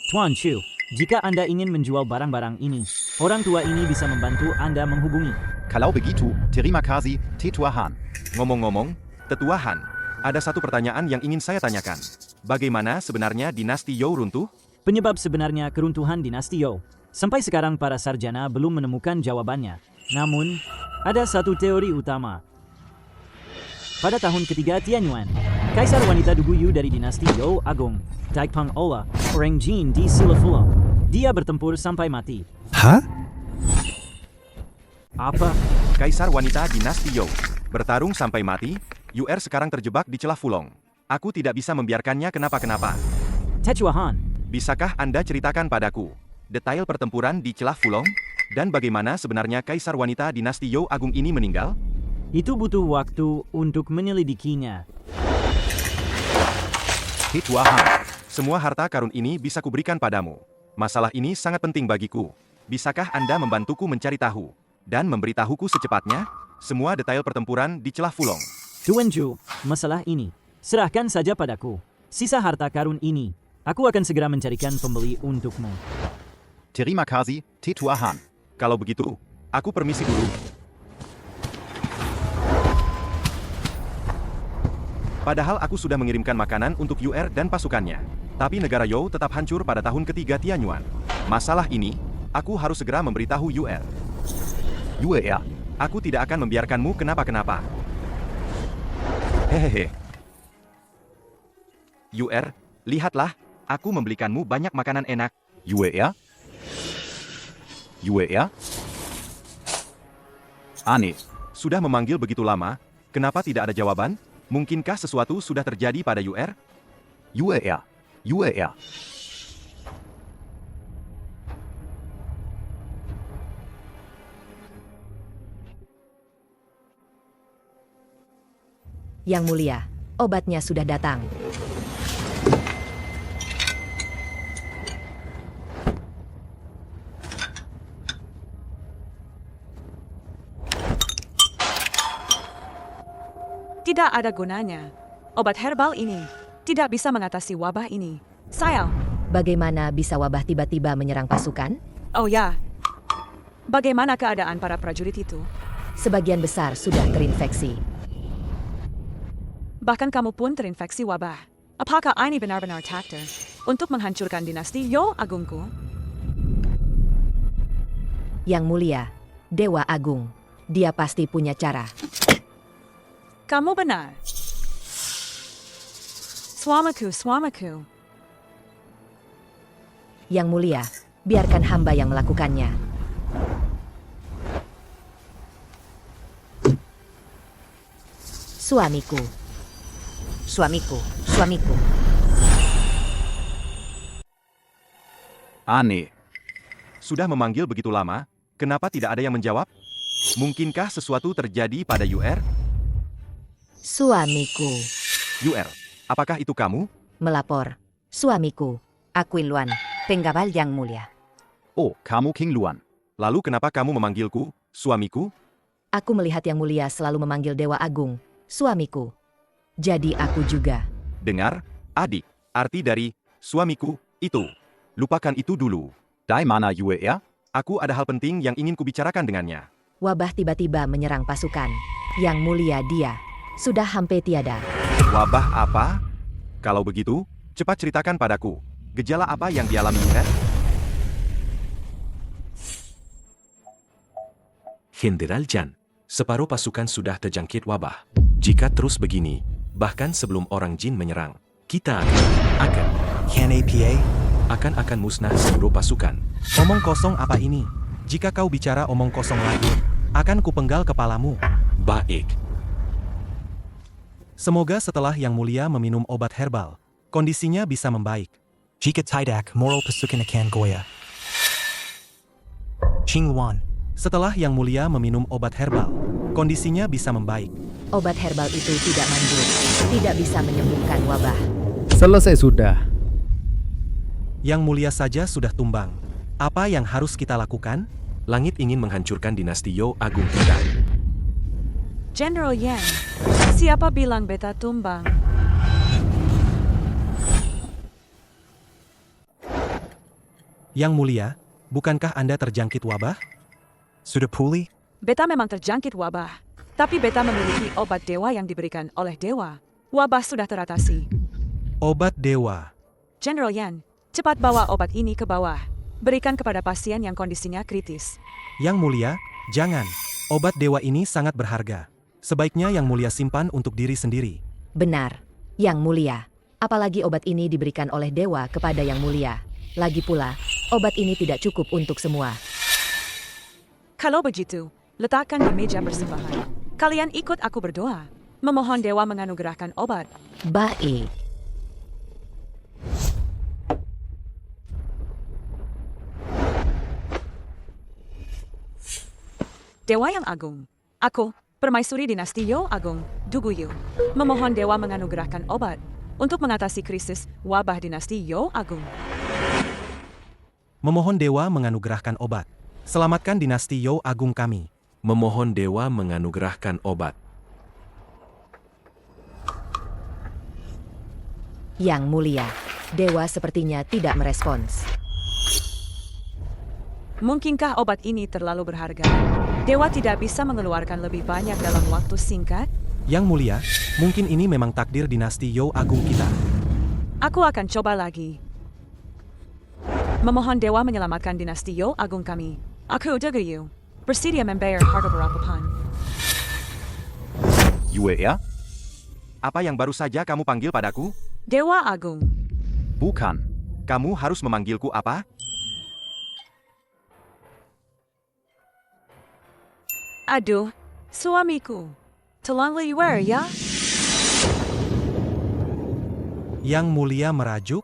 Tuan Chu, jika Anda ingin menjual barang-barang ini, orang tua ini bisa membantu Anda menghubungi. Kalau begitu, terima kasih, Tetuahan. Ngomong-ngomong, Tetuahan, ada satu pertanyaan yang ingin saya tanyakan. Bagaimana sebenarnya dinasti You runtuh? Penyebab sebenarnya keruntuhan dinasti You. Sampai sekarang para sarjana belum menemukan jawabannya. Namun, ada satu teori utama. Pada tahun ketiga Tianyuan, Kaisar wanita Duguyu dari dinasti You Agung, Daipang Ola, Orang Jin di Silafulong. Dia bertempur sampai mati. Apa? Kaisar wanita dinasti You bertarung sampai mati? UR sekarang terjebak di celah Fulong. Aku tidak bisa membiarkannya kenapa-kenapa. Tetuahan, bisakah Anda ceritakan padaku detail pertempuran di celah Fulong? Dan bagaimana sebenarnya Kaisar wanita dinasti You Agung ini meninggal? Itu butuh waktu untuk menyelidikinya. Tetuahan, semua harta karun ini bisa kuberikan padamu. Masalah ini sangat penting bagiku. Bisakah Anda membantuku mencari tahu dan memberitahuku secepatnya semua detail pertempuran di celah Fulong? Tuan Chu, masalah ini, serahkan saja padaku. Sisa harta karun ini, aku akan segera mencarikan pembeli untukmu. Terima kasih, Tetuahan. Kalau begitu, aku permisi dulu. Padahal aku sudah mengirimkan makanan untuk UR dan pasukannya. Tapi negara You tetap hancur pada tahun ketiga Tianyuan. Masalah ini, aku harus segera memberitahu UR. UR? Aku tidak akan membiarkanmu kenapa-kenapa. Hehehe. UR, lihatlah, aku membelikanmu banyak makanan enak. UR? UR? Aneh. Sudah memanggil begitu lama, kenapa tidak ada jawaban? Mungkinkah sesuatu sudah terjadi pada UR? UR. UR. Yang Mulia, obatnya sudah datang. Tidak ada gunanya. Obat herbal ini tidak bisa mengatasi wabah ini. Sayang. Bagaimana bisa wabah tiba-tiba menyerang pasukan? Oh ya. Bagaimana keadaan para prajurit itu? Sebagian besar sudah terinfeksi. Bahkan kamu pun terinfeksi wabah. Apakah ini benar-benar takdir untuk menghancurkan dinasti Yo Agungku? Yang Mulia, Dewa Agung, dia pasti punya cara. Kamu benar. Suamiku. Yang Mulia, biarkan hamba yang melakukannya. Suamiku. Suamiku. Aneh. Sudah memanggil begitu lama, kenapa tidak ada yang menjawab? Mungkinkah sesuatu terjadi pada UR? Suamiku. UR, apakah itu kamu? Melapor. Suamiku. Aku Luan, penggabal Yang Mulia. Oh, kamu King Luan. Lalu kenapa kamu memanggilku, suamiku? Aku melihat Yang Mulia selalu memanggil Dewa Agung, suamiku. Jadi aku juga. Dengar, adik, arti dari suamiku itu. Lupakan itu dulu. Dari mana UR? Aku ada hal penting yang ingin kubicarakan dengannya. Wabah tiba-tiba menyerang pasukan. Yang Mulia dia sudah hampir tiada. Wabah apa? Kalau begitu, cepat ceritakan padaku. Gejala apa yang dialami UR? Jenderal Jan, separuh pasukan sudah terjangkit wabah. Jika terus begini, bahkan sebelum orang jin menyerang, kita akan akan musnah seluruh pasukan. Omong kosong apa ini? Jika kau bicara omong kosong lagi, akan kupenggal kepalamu. Baik. Semoga setelah Yang Mulia meminum obat herbal, kondisinya bisa membaik. Jika tidak, moral pasukan akan goyah. Qingwan, setelah Yang Mulia meminum obat herbal, kondisinya bisa membaik. Obat herbal itu tidak manjur, tidak bisa menyembuhkan wabah. Selesai sudah. Yang Mulia saja sudah tumbang. Apa yang harus kita lakukan? Langit ingin menghancurkan dinasti Yo Agung kita. General Yan, siapa bilang beta tumbang? Yang Mulia, bukankah Anda terjangkit wabah? Sudah pulih? Beta memang terjangkit wabah. Tapi beta memiliki obat dewa yang diberikan oleh dewa. Wabah sudah teratasi. Obat dewa. General Yan, cepat bawa obat ini ke bawah. Berikan kepada pasien yang kondisinya kritis. Yang Mulia, jangan. Obat dewa ini sangat berharga. Sebaiknya Yang Mulia simpan untuk diri sendiri. Benar, Yang Mulia. Apalagi obat ini diberikan oleh dewa kepada Yang Mulia. Lagi pula, obat ini tidak cukup untuk semua. Kalau begitu, letakkan di meja persembahan. Kalian ikut aku berdoa. Memohon dewa menganugerahkan obat. Baik. Dewa yang agung. Aku, permaisuri dinasti Yo Agung, Duguyu. Memohon dewa menganugerahkan obat untuk mengatasi krisis wabah dinasti Yo Agung. Memohon dewa menganugerahkan obat. Selamatkan dinasti Yo Agung kami. Memohon dewa menganugerahkan obat. Yang Mulia, dewa sepertinya tidak merespons. Mungkinkah obat ini terlalu berharga? Dewa tidak bisa mengeluarkan lebih banyak dalam waktu singkat? Yang Mulia, mungkin ini memang takdir dinasti Yo Agung kita. Aku akan coba lagi. Memohon dewa menyelamatkan dinasti Yo Agung kami. Aku Duguyu, bersedia membayar harga berapapun. UR? Apa yang baru saja kamu panggil padaku? Dewa Agung. Bukan. Kamu harus memanggilku apa? Aduh, suamiku. Tolonglah UR ya. Yang Mulia merajuk.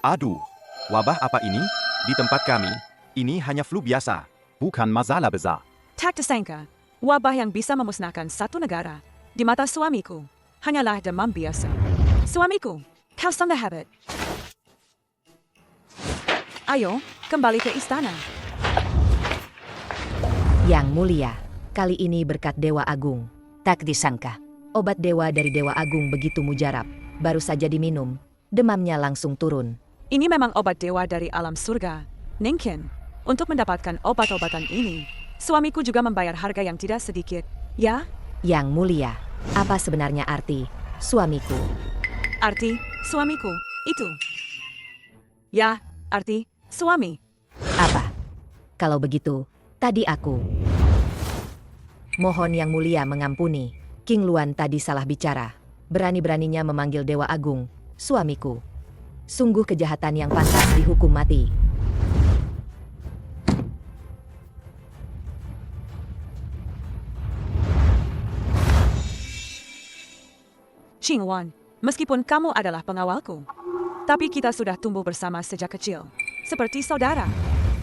Aduh, wabah apa ini? Di tempat kami, ini hanya flu biasa. Bukan masalah besar. Tak disangka, wabah yang bisa memusnahkan satu negara di mata suamiku hanyalah demam biasa. Suamiku, kau sudah habit. Ayo, kembali ke istana. Yang Mulia, kali ini berkat Dewa Agung. Tak disangka. Obat dewa dari Dewa Agung begitu mujarab. Baru saja diminum, demamnya langsung turun. Ini memang obat dewa dari alam surga. Ningkin, untuk mendapatkan obat-obatan ini, suamiku juga membayar harga yang tidak sedikit. Ya? Yang Mulia, apa sebenarnya arti suamiku? Arti suamiku, itu. Ya, arti suami. Apa? Kalau begitu, tadi aku. Mohon Yang Mulia mengampuni. King Luan tadi salah bicara. Berani-beraninya memanggil Dewa Agung, suamiku. Sungguh kejahatan yang pantas dihukum mati. Qing Wan, meskipun kamu adalah pengawalku, tapi kita sudah tumbuh bersama sejak kecil. Seperti saudara.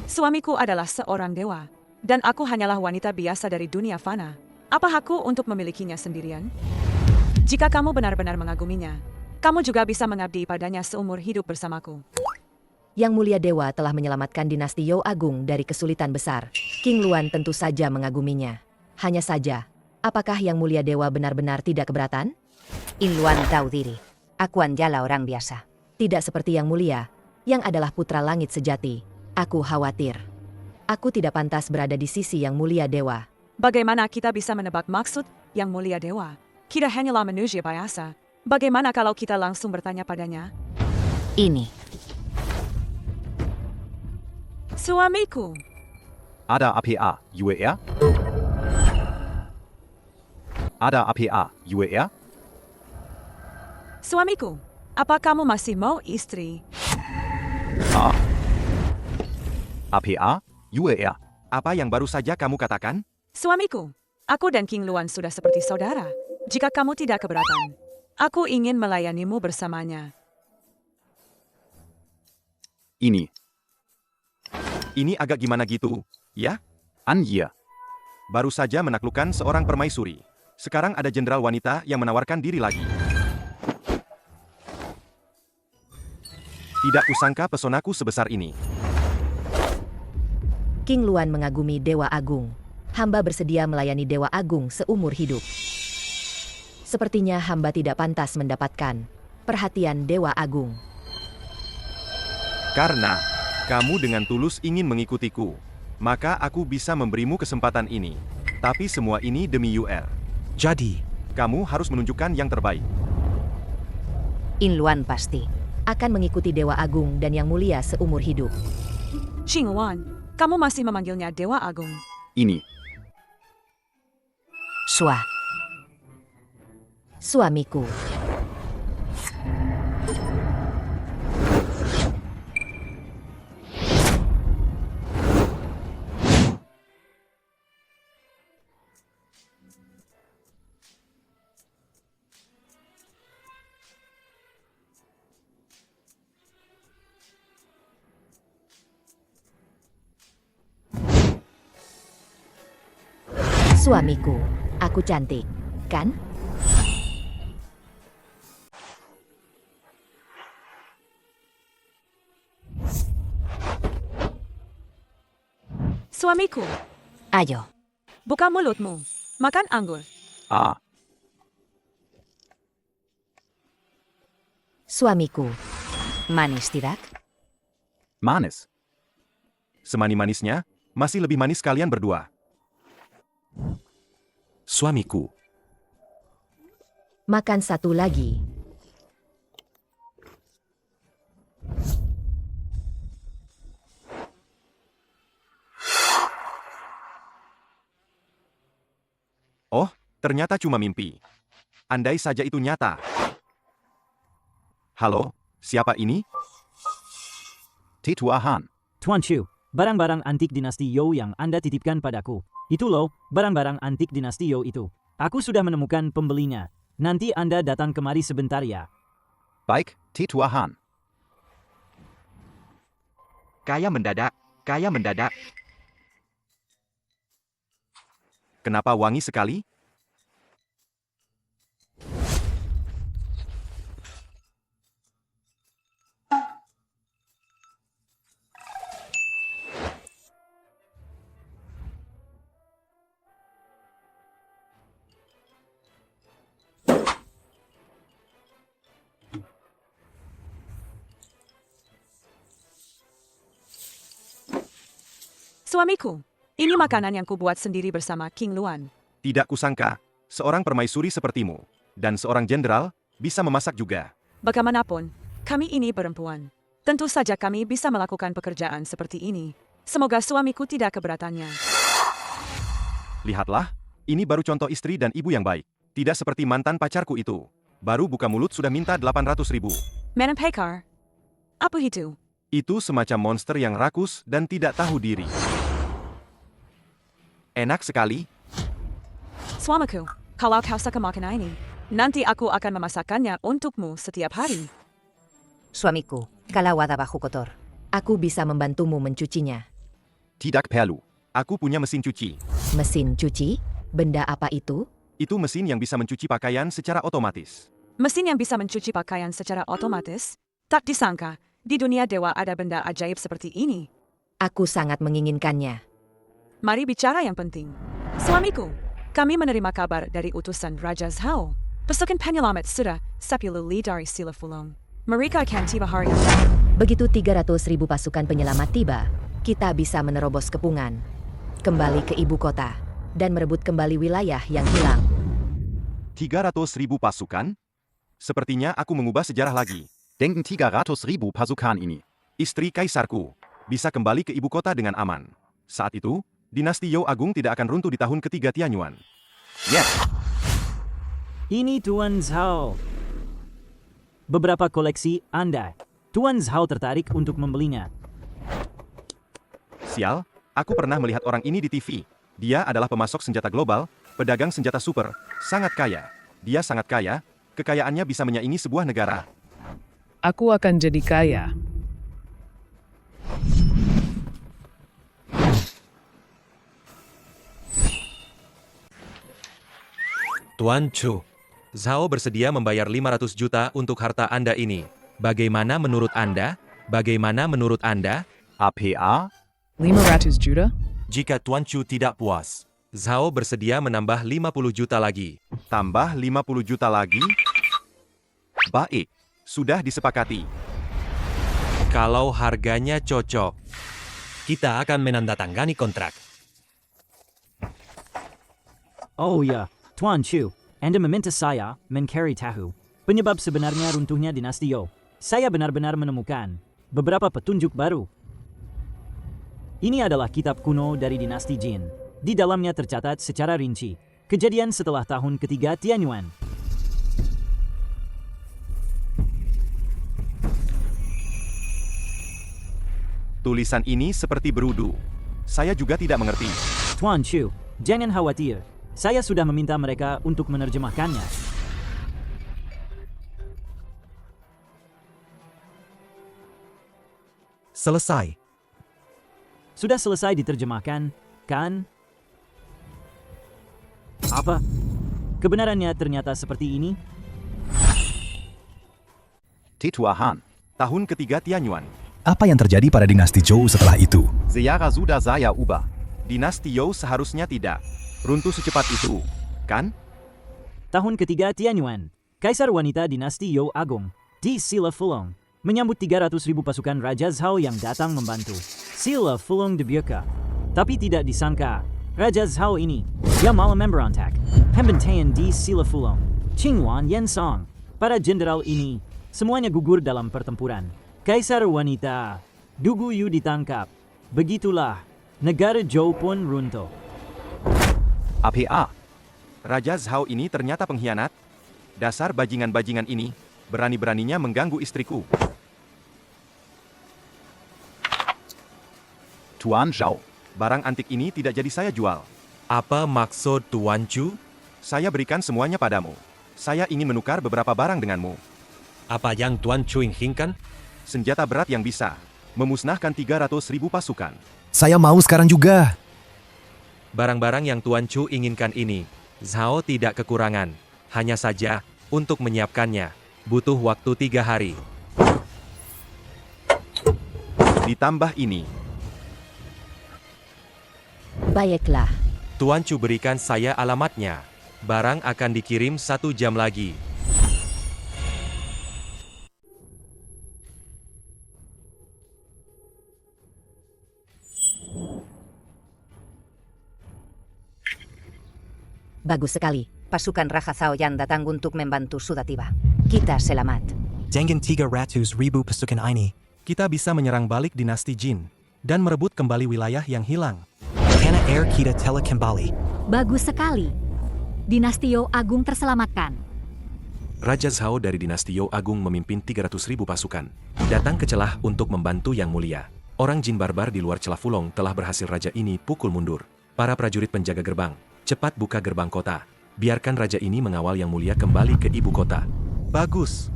Suamiku adalah seorang dewa, dan aku hanyalah wanita biasa dari dunia fana. Apa hakku untuk memilikinya sendirian? Jika kamu benar-benar mengaguminya, kamu juga bisa mengabdi padanya seumur hidup bersamaku. Yang Mulia Dewa telah menyelamatkan dinasti You Agung dari kesulitan besar. King Luan tentu saja mengaguminya. Hanya saja, apakah Yang Mulia Dewa benar-benar tidak keberatan? In Luan tahu diri. Aku Anjala orang biasa. Tidak seperti Yang Mulia, yang adalah putra langit sejati. Aku khawatir. Aku tidak pantas berada di sisi Yang Mulia Dewa. Bagaimana kita bisa menebak maksud Yang Mulia Dewa? Kita hanyalah manusia biasa. Bagaimana kalau kita langsung bertanya padanya? Ini. Suamiku. Ada APA, UER? Ada APA, UER? Suamiku, apa kamu masih mau istri? APA, UER? Apa yang baru saja kamu katakan? Suamiku, aku dan King Luan sudah seperti saudara. Jika kamu tidak keberatan, aku ingin melayanimu bersamanya. Ini. Ini agak gimana gitu, ya? Anja. Baru saja menaklukkan seorang permaisuri. Sekarang ada jenderal wanita yang menawarkan diri lagi. Tidak kusangka pesonaku sebesar ini. King Luan mengagumi Dewa Agung. Hamba bersedia melayani Dewa Agung seumur hidup. Sepertinya hamba tidak pantas mendapatkan perhatian Dewa Agung. Karena kamu dengan tulus ingin mengikutiku, maka aku bisa memberimu kesempatan ini. Tapi semua ini demi UR. Jadi, kamu harus menunjukkan yang terbaik. In Luan pasti akan mengikuti Dewa Agung dan Yang Mulia seumur hidup. Qing Wan, kamu masih memanggilnya Dewa Agung. Ini. Suamiku. Suamiku, aku cantik, kan? Suamiku, ayo. Buka mulutmu. Makan anggur. Suamiku, manis tidak? Manis. Semani-manisnya, masih lebih manis kalian berdua. Suamiku. Makan satu lagi. Oh, ternyata cuma mimpi. Andai saja itu nyata. Halo, siapa ini? Tetua Han. Tuan Chu, barang-barang antik dinasti You yang Anda titipkan padaku. Itu loh, barang-barang antik dinasti You itu. Aku sudah menemukan pembelinya. Nanti Anda datang kemari sebentar ya. Baik, Tetua Han. Kaya mendadak, kaya mendadak. Kenapa wangi sekali? Suamiku, ini makanan yang kubuat sendiri bersama King Luan. Tidak kusangka, seorang permaisuri sepertimu, dan seorang jenderal, bisa memasak juga. Bagaimanapun, kami ini perempuan. Tentu saja kami bisa melakukan pekerjaan seperti ini. Semoga suamiku tidak keberatannya. Lihatlah, ini baru contoh istri dan ibu yang baik. Tidak seperti mantan pacarku itu. Baru buka mulut sudah minta 800.000. Manam Pekar. Apa itu? Itu semacam monster yang rakus dan tidak tahu diri. Enak sekali. Suamiku, kalau kau suka makanan ini, nanti aku akan memasakkannya untukmu setiap hari. Suamiku, kalau ada baju kotor. Aku bisa membantumu mencucinya. Tidak perlu. Aku punya mesin cuci. Mesin cuci? Benda apa itu? Itu mesin yang bisa mencuci pakaian secara otomatis. Mesin yang bisa mencuci pakaian secara otomatis? Tak disangka, di dunia dewa ada benda ajaib seperti ini. Aku sangat menginginkannya. Mari bicara yang penting. Suamiku, kami menerima kabar dari utusan Raja Zhao. Pasukan penyelamat sudah 10 li dari Sila Fulong. Mereka akan tiba hari ini. Begitu 300.000 pasukan penyelamat tiba, kita bisa menerobos kepungan, kembali ke ibu kota, dan merebut kembali wilayah yang hilang. 300.000 pasukan? Sepertinya aku mengubah sejarah lagi. Denken 300.000 pasukan ini. Istri kaisarku bisa kembali ke ibu kota dengan aman. Saat itu, dinasti You Agung tidak akan runtuh di tahun ketiga Tianyuan. Yes. Ini Tuan Zhao. Beberapa koleksi Anda. Tuan Zhao tertarik untuk membelinya. Sial, aku pernah melihat orang ini di TV. Dia adalah pemasok senjata global, pedagang senjata super, sangat kaya. Dia sangat kaya, kekayaannya bisa menyaingi sebuah negara. Aku akan jadi kaya. Tuan Chu, Zhao bersedia membayar 500 juta untuk harta Anda ini. Bagaimana menurut Anda? Bagaimana menurut Anda? APA? 500 juta? Jika Tuan Chu tidak puas, Zhao bersedia menambah 50 juta lagi. Tambah 50 juta lagi? Baik, sudah disepakati. Kalau harganya cocok, kita akan menandatangani kontrak. Oh ya, Tuan Chu, Anda meminta saya mencari tahu penyebab sebenarnya runtuhnya dinasti You. Saya benar-benar menemukan beberapa petunjuk baru. Ini adalah kitab kuno dari dinasti Jin. Di dalamnya tercatat secara rinci kejadian setelah tahun ketiga Tianyuan. Tulisan ini seperti berudu. Saya juga tidak mengerti. Tuan Chu, jangan khawatir. Saya sudah meminta mereka untuk menerjemahkannya. Selesai. Sudah selesai diterjemahkan, kan? Apa? Kebenarannya ternyata seperti ini? Tetuahan. Tahun ketiga Tianyuan. Apa yang terjadi pada dinasti Zhou setelah itu? Sejarah sudah saya ubah. Dinasti You seharusnya tidak runtuh secepat itu, kan? Tahun ketiga Tianyuan, Kaisar wanita dinasti You Agung, di Sila Fulong, menyambut 300.000 pasukan Raja Zhao yang datang membantu. Sila Fulong dibuka. Tapi tidak disangka, Raja Zhao ini, yang malah memberontak, pembantaian di Sila Fulong, Qingwan Yensong. Para jenderal ini, semuanya gugur dalam pertempuran. Kaisar wanita, Dugu Yu ditangkap. Begitulah, negara Zhou pun runtuh. APA. Raja Zhao ini ternyata pengkhianat. Dasar bajingan-bajingan ini, berani-beraninya mengganggu istriku. Tuan Zhao. Barang antik ini tidak jadi saya jual. Apa maksud Tuan Chu? Saya berikan semuanya padamu. Saya ingin menukar beberapa barang denganmu. Apa yang Tuan Chu inginkan? Senjata berat yang bisa memusnahkan 300.000 pasukan. Saya mau sekarang juga. Barang-barang yang Tuan Chu inginkan ini, Zhao tidak kekurangan. Hanya saja, untuk menyiapkannya, butuh waktu 3 hari. Ditambah ini. Baiklah. Tuan Chu berikan saya alamatnya. Barang akan dikirim 1 jam lagi. Bagus sekali. Pasukan Raja Zhao yang datang untuk membantu sudah tiba. Kita selamat. Dengan 300.000 pasukan ini, Kita bisa menyerang balik dinasti Jin dan merebut kembali wilayah yang hilang. Tanah air kita telah kembali. Bagus sekali. Dinasti Youao Agung terselamatkan. Raja Zhao dari dinasti Youao Agung memimpin 300.000 pasukan. Datang ke celah untuk membantu Yang Mulia. Orang Jin barbar di luar celah Fulong telah berhasil raja ini pukul mundur. Para prajurit penjaga gerbang, cepat buka gerbang kota. Biarkan raja ini mengawal Yang Mulia kembali ke ibu kota. Bagus.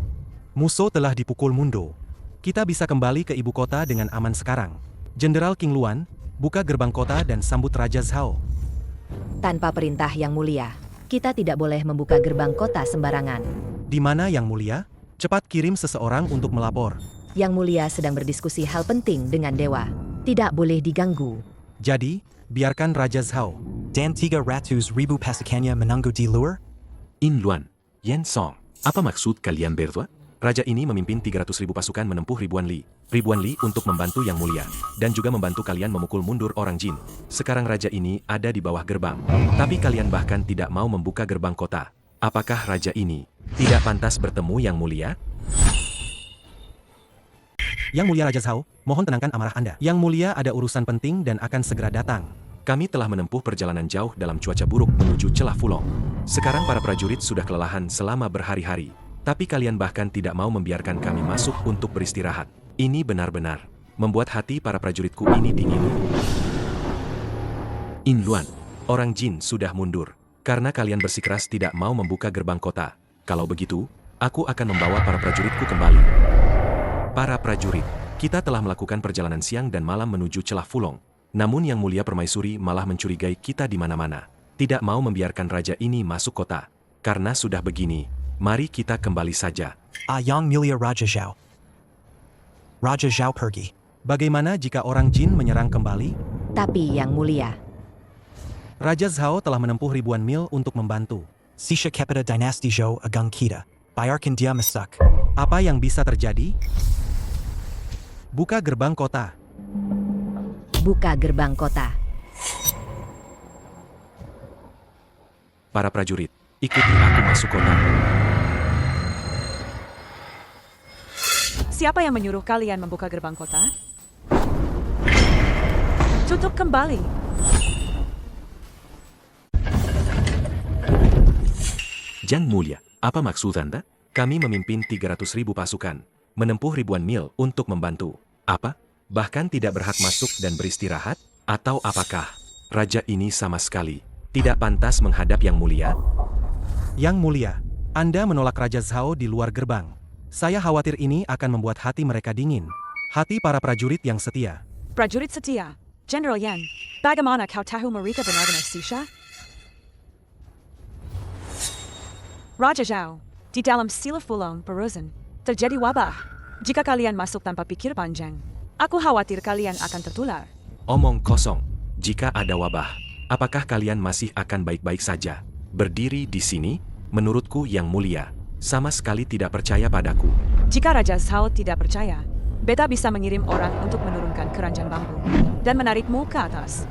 Musuh telah dipukul mundur. Kita bisa kembali ke ibu kota dengan aman sekarang. Jenderal King Luan, buka gerbang kota dan sambut Raja Zhao. Tanpa perintah Yang Mulia, kita tidak boleh membuka gerbang kota sembarangan. Di mana Yang Mulia? Cepat kirim seseorang untuk melapor. Yang Mulia sedang berdiskusi hal penting dengan dewa. Tidak boleh diganggu. Jadi, biarkan Raja Zhao. Dan 300.000 pasukannya menunggu di luar? In Luan, Yen Song, apa maksud kalian berdua? Raja ini memimpin 300.000 pasukan menempuh ribuan li untuk membantu Yang Mulia, dan juga membantu kalian memukul mundur orang Jin. Sekarang raja ini ada di bawah gerbang, tapi kalian bahkan tidak mau membuka gerbang kota. Apakah raja ini tidak pantas bertemu Yang Mulia? Yang Mulia Raja Zhao, mohon tenangkan amarah Anda. Yang Mulia ada urusan penting dan akan segera datang. Kami telah menempuh perjalanan jauh dalam cuaca buruk menuju celah Fulong. Sekarang para prajurit sudah kelelahan selama berhari-hari. Tapi kalian bahkan tidak mau membiarkan kami masuk untuk beristirahat. Ini benar-benar membuat hati para prajuritku ini dingin. In Luan, orang Jin sudah mundur. Karena kalian bersikeras tidak mau membuka gerbang kota. Kalau begitu, aku akan membawa para prajuritku kembali. Para prajurit, kita telah melakukan perjalanan siang dan malam menuju celah Fulong. Namun Yang Mulia Permaisuri malah mencurigai kita di mana-mana. Tidak mau membiarkan raja ini masuk kota. Karena sudah begini, mari kita kembali saja. Yang Mulia Raja Zhao. Raja Zhao pergi. Bagaimana jika orang Jin menyerang kembali? Tapi Yang Mulia, Raja Zhao telah menempuh ribuan mil untuk membantu. Sisha kepada dinasti Zhao agang kita. Biarkan dia masuk. Apa yang bisa terjadi? Buka gerbang kota. buka gerbang kota. Para prajurit, ikuti aku masuk kota. Siapa yang menyuruh kalian membuka gerbang kota? Tutup kembali. Yang Mulia, apa maksud Anda? Kami memimpin 300.000 pasukan, menempuh ribuan mil untuk membantu. Apa? Bahkan tidak berhak masuk dan beristirahat? Atau apakah raja ini sama sekali tidak pantas menghadap Yang Mulia? Yang Mulia, Anda menolak Raja Zhao di luar gerbang. Saya khawatir ini akan membuat hati mereka dingin. Hati para prajurit yang setia. Prajurit setia, General Yan, bagaimana kau tahu mereka benar-benar Sisha? Raja Zhao, di dalam sila Fulong Peruzan, terjadi wabah. Jika kalian masuk tanpa pikir panjang, aku khawatir kalian akan tertular. Omong kosong. Jika ada wabah, apakah kalian masih akan baik-baik saja? Berdiri di sini, menurutku Yang Mulia, sama sekali tidak percaya padaku. Jika Raja Zhao tidak percaya, beta bisa mengirim orang untuk menurunkan keranjang bambu dan menarikmu ke atas.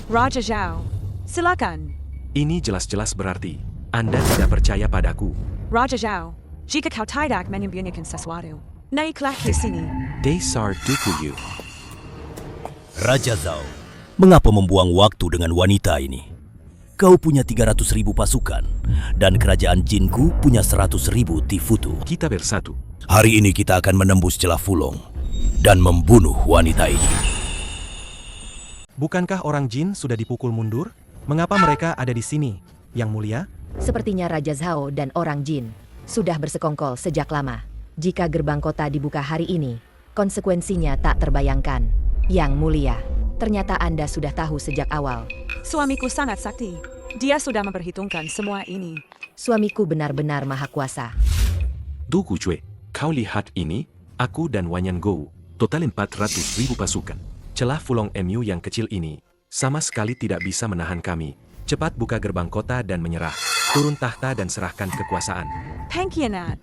Raja Zhao, silakan. Ini jelas-jelas berarti Anda tidak percaya padaku. Raja Zhao, jika kau tidak menyembunyikan sesuatu, naiklah ke sini. Dasar Dukuyu. Raja Zhao, mengapa membuang waktu dengan wanita ini? Kau punya 300.000 pasukan, dan kerajaan Jinku punya 100.000 Tifutu. Kita bersatu. Hari ini kita akan menembus celah Fulong dan membunuh wanita ini. Bukankah orang Jin sudah dipukul mundur? Mengapa mereka ada di sini, Yang Mulia? Sepertinya Raja Zhao dan orang Jin sudah bersekongkol sejak lama. Jika gerbang kota dibuka hari ini, konsekuensinya tak terbayangkan. Yang Mulia, ternyata Anda sudah tahu sejak awal. Suamiku sangat sakti. Dia sudah memperhitungkan semua ini. Suamiku benar-benar maha kuasa. Tunggu cuy, kau lihat ini? Aku dan Wanyan Go, total 400.000 pasukan. Celah Fulong MU yang kecil ini, sama sekali tidak bisa menahan kami. Cepat buka gerbang kota dan menyerah. Turun tahta dan serahkan kekuasaan. Pengkhianat.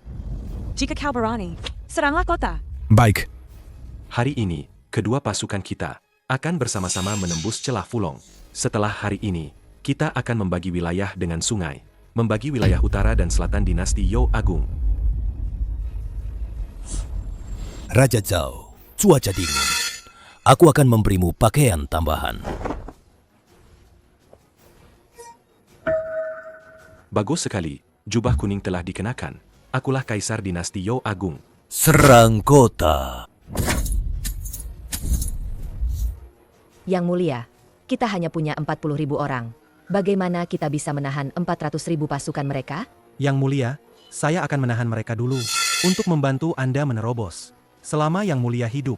Jika kau berani, seranglah kota. Baik. Hari ini, kedua pasukan kita akan bersama-sama menembus celah Fulong. Setelah hari ini, kita akan membagi wilayah dengan sungai. Membagi wilayah utara dan selatan dinasti Yo Agung. Raja Zhao, cuaca dingin. Aku akan memberimu pakaian tambahan. Bagus sekali, jubah kuning telah dikenakan. Akulah kaisar dinasti Yo Agung. Serang kota. Yang Mulia, kita hanya punya 40.000 orang. Bagaimana kita bisa menahan 400.000 pasukan mereka? Yang Mulia, saya akan menahan mereka dulu untuk membantu Anda menerobos. Selama Yang Mulia hidup,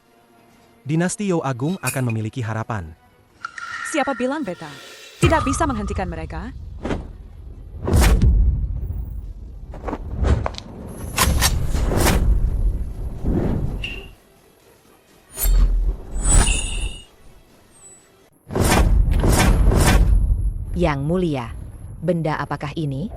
dinasti Yo Agung akan memiliki harapan. Siapa bilang beta tidak bisa menghentikan mereka? Yang Mulia, benda apakah ini?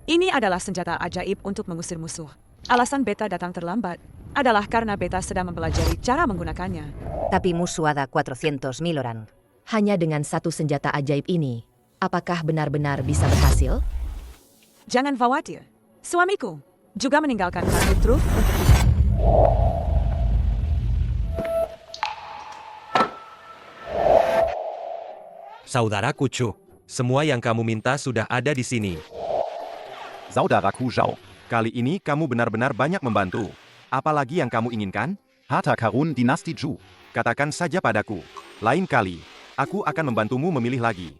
Ini adalah senjata ajaib untuk mengusir musuh. Alasan beta datang terlambat adalah karena beta sedang mempelajari cara menggunakannya. Tapi musuh ada 400.000 orang. Hanya dengan satu senjata ajaib ini, apakah benar-benar bisa berhasil? Jangan khawatir. Suamiku juga meninggalkan kartu truf untuk kita. Saudaraku Chu, semua yang kamu minta sudah ada di sini. Saudaraku Zhao, kali ini kamu benar-benar banyak membantu. Apalagi yang kamu inginkan? Harta karun dinasti Zhu. Katakan saja padaku. Lain kali, aku akan membantumu memilih lagi.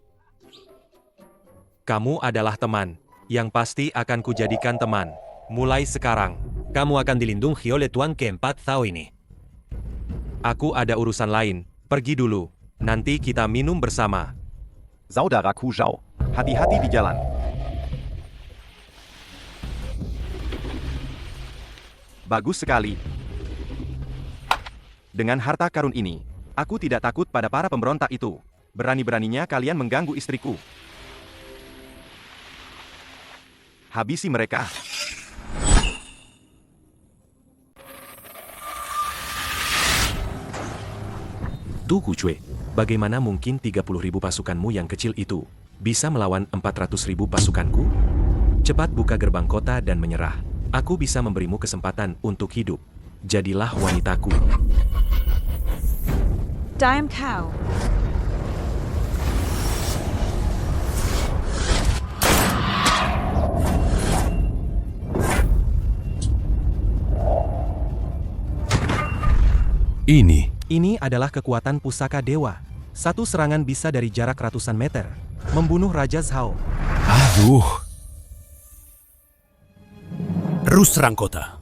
Kamu adalah teman, yang pasti akan kujadikan teman. Mulai sekarang, kamu akan dilindungi oleh Tuan keempat Zhao ini. Aku ada urusan lain, pergi dulu. Nanti kita minum bersama. Saudaraku Zhao, hati-hati di jalan. Bagus sekali. Dengan harta karun ini, aku tidak takut pada para pemberontak itu. Berani-beraninya kalian mengganggu istriku. Habisi mereka. Tunggu cuy, bagaimana mungkin 30.000 pasukanmu yang kecil itu bisa melawan 400.000 pasukanku? Cepat buka gerbang kota dan menyerah. Aku bisa memberimu kesempatan untuk hidup. Jadilah wanitaku. Diam kau. Ini adalah kekuatan pusaka dewa. Satu serangan bisa dari jarak ratusan meter, membunuh Raja Zhao. Aduh. Terus serang kota.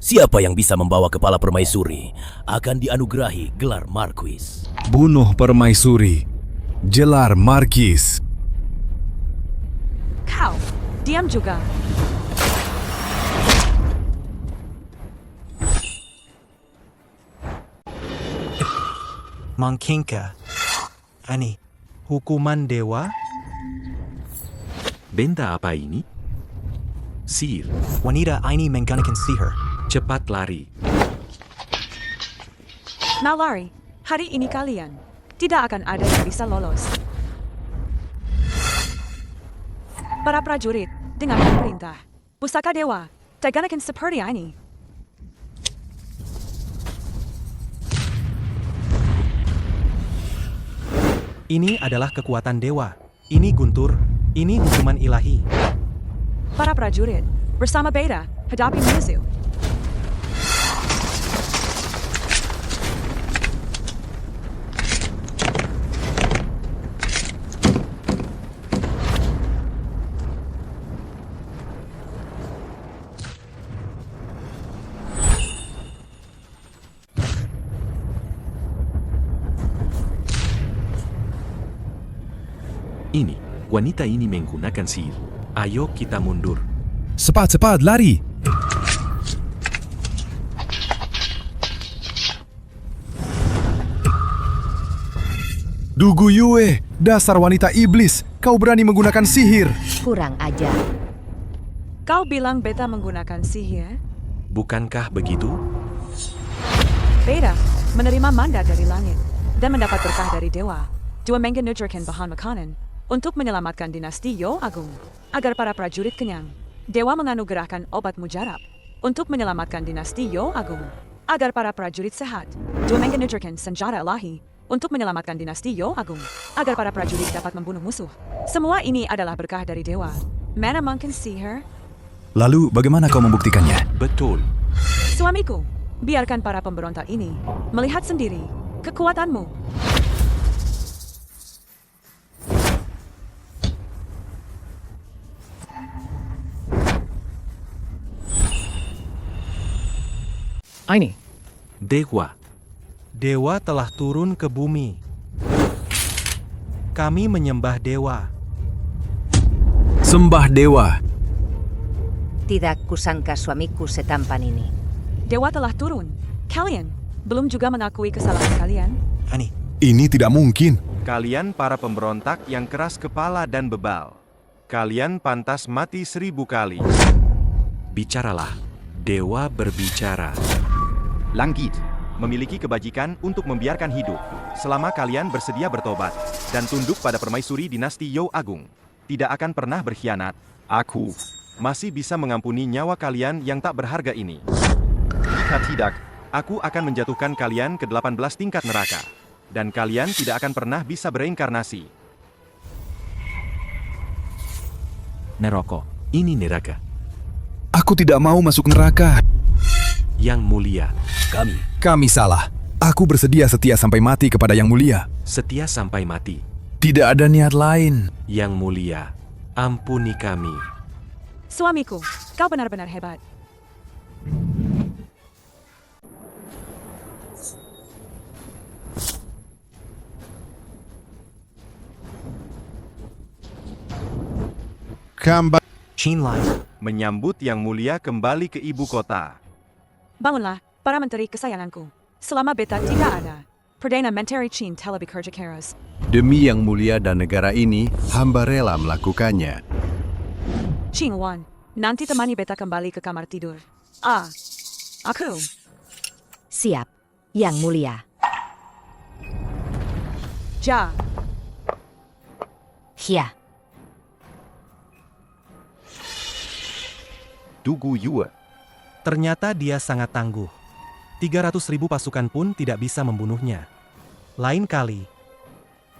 Siapa yang bisa membawa kepala permaisuri akan dianugerahi gelar Marquis. Bunuh permaisuri. Gelar Marquis. Kau, diam juga. Mangkingka. Ani, hukuman dewa? Benda apa ini? Sihir. Wanita ini menggunakan sihir. Cepat lari. Mau lari, hari ini kalian tidak akan ada yang bisa lolos. Para prajurit, dengarkan perintah. Pusaka dewa, digunakan seperti ini. Ini adalah kekuatan dewa. Ini guntur. Ini hukuman ilahi. Para prajurit, bersama beta, hadapi musuh. Wanita ini menggunakan sihir. Ayo kita mundur. Cepat-cepat, lari! Dugu Yue, dasar wanita iblis, kau berani menggunakan sihir. Kurang ajar. Kau bilang beta menggunakan sihir? Bukankah begitu? Beta menerima mandat dari langit dan mendapat berkah dari dewa. Dua mengenujurkan bahan makanan untuk menyelamatkan dinasti Yo Agung agar para prajurit kenyang. Dewa menganugerahkan obat mujarab untuk menyelamatkan dinasti Yo Agung agar para prajurit sehat. Dua mengenujurkan senjata ilahi untuk menyelamatkan dinasti Yo Agung agar para prajurit dapat membunuh musuh. Semua ini adalah berkah dari dewa. Mana mungkin sihir? Lalu bagaimana kau membuktikannya? Betul. Suamiku, biarkan para pemberontak ini melihat sendiri kekuatanmu. Ini. Dewa. Dewa telah turun ke bumi. Kami menyembah dewa. Sembah dewa. Tidak kusangka suamiku setampan ini. Dewa telah turun. Kalian belum juga mengakui kesalahan kalian? Ini tidak mungkin. Kalian para pemberontak yang keras kepala dan bebal. Kalian pantas mati 1000 kali. Bicaralah. Dewa berbicara. Langit memiliki kebajikan untuk membiarkan hidup selama kalian bersedia bertobat dan tunduk pada permaisuri dinasti Yo Agung. Tidak akan pernah berkhianat. Aku masih bisa mengampuni nyawa kalian yang tak berharga ini. Jika tidak, aku akan menjatuhkan kalian ke 18 tingkat neraka. Dan kalian tidak akan pernah bisa bereinkarnasi. Neraka. Ini neraka. Aku tidak mau masuk neraka. Yang mulia. Kami salah. Aku bersedia setia sampai mati kepada Yang Mulia. Setia sampai mati. Tidak ada niat lain. Yang mulia, ampuni kami. Suamiku, kau benar-benar hebat. Qinlai menyambut Yang Mulia kembali ke ibu kota. Bangunlah, para menteri kesayanganku. Selama beta tidak ada, Perdana Menteri Qin telah bekerja keras. Demi Yang Mulia dan negara ini, hamba rela melakukannya. Qin Wan, nanti temani beta kembali ke kamar tidur. Aku. Siap, Yang Mulia. Ja. Hia. Dugu Yue. Ternyata dia sangat tangguh. 300.000 pasukan pun tidak bisa membunuhnya. Lain kali,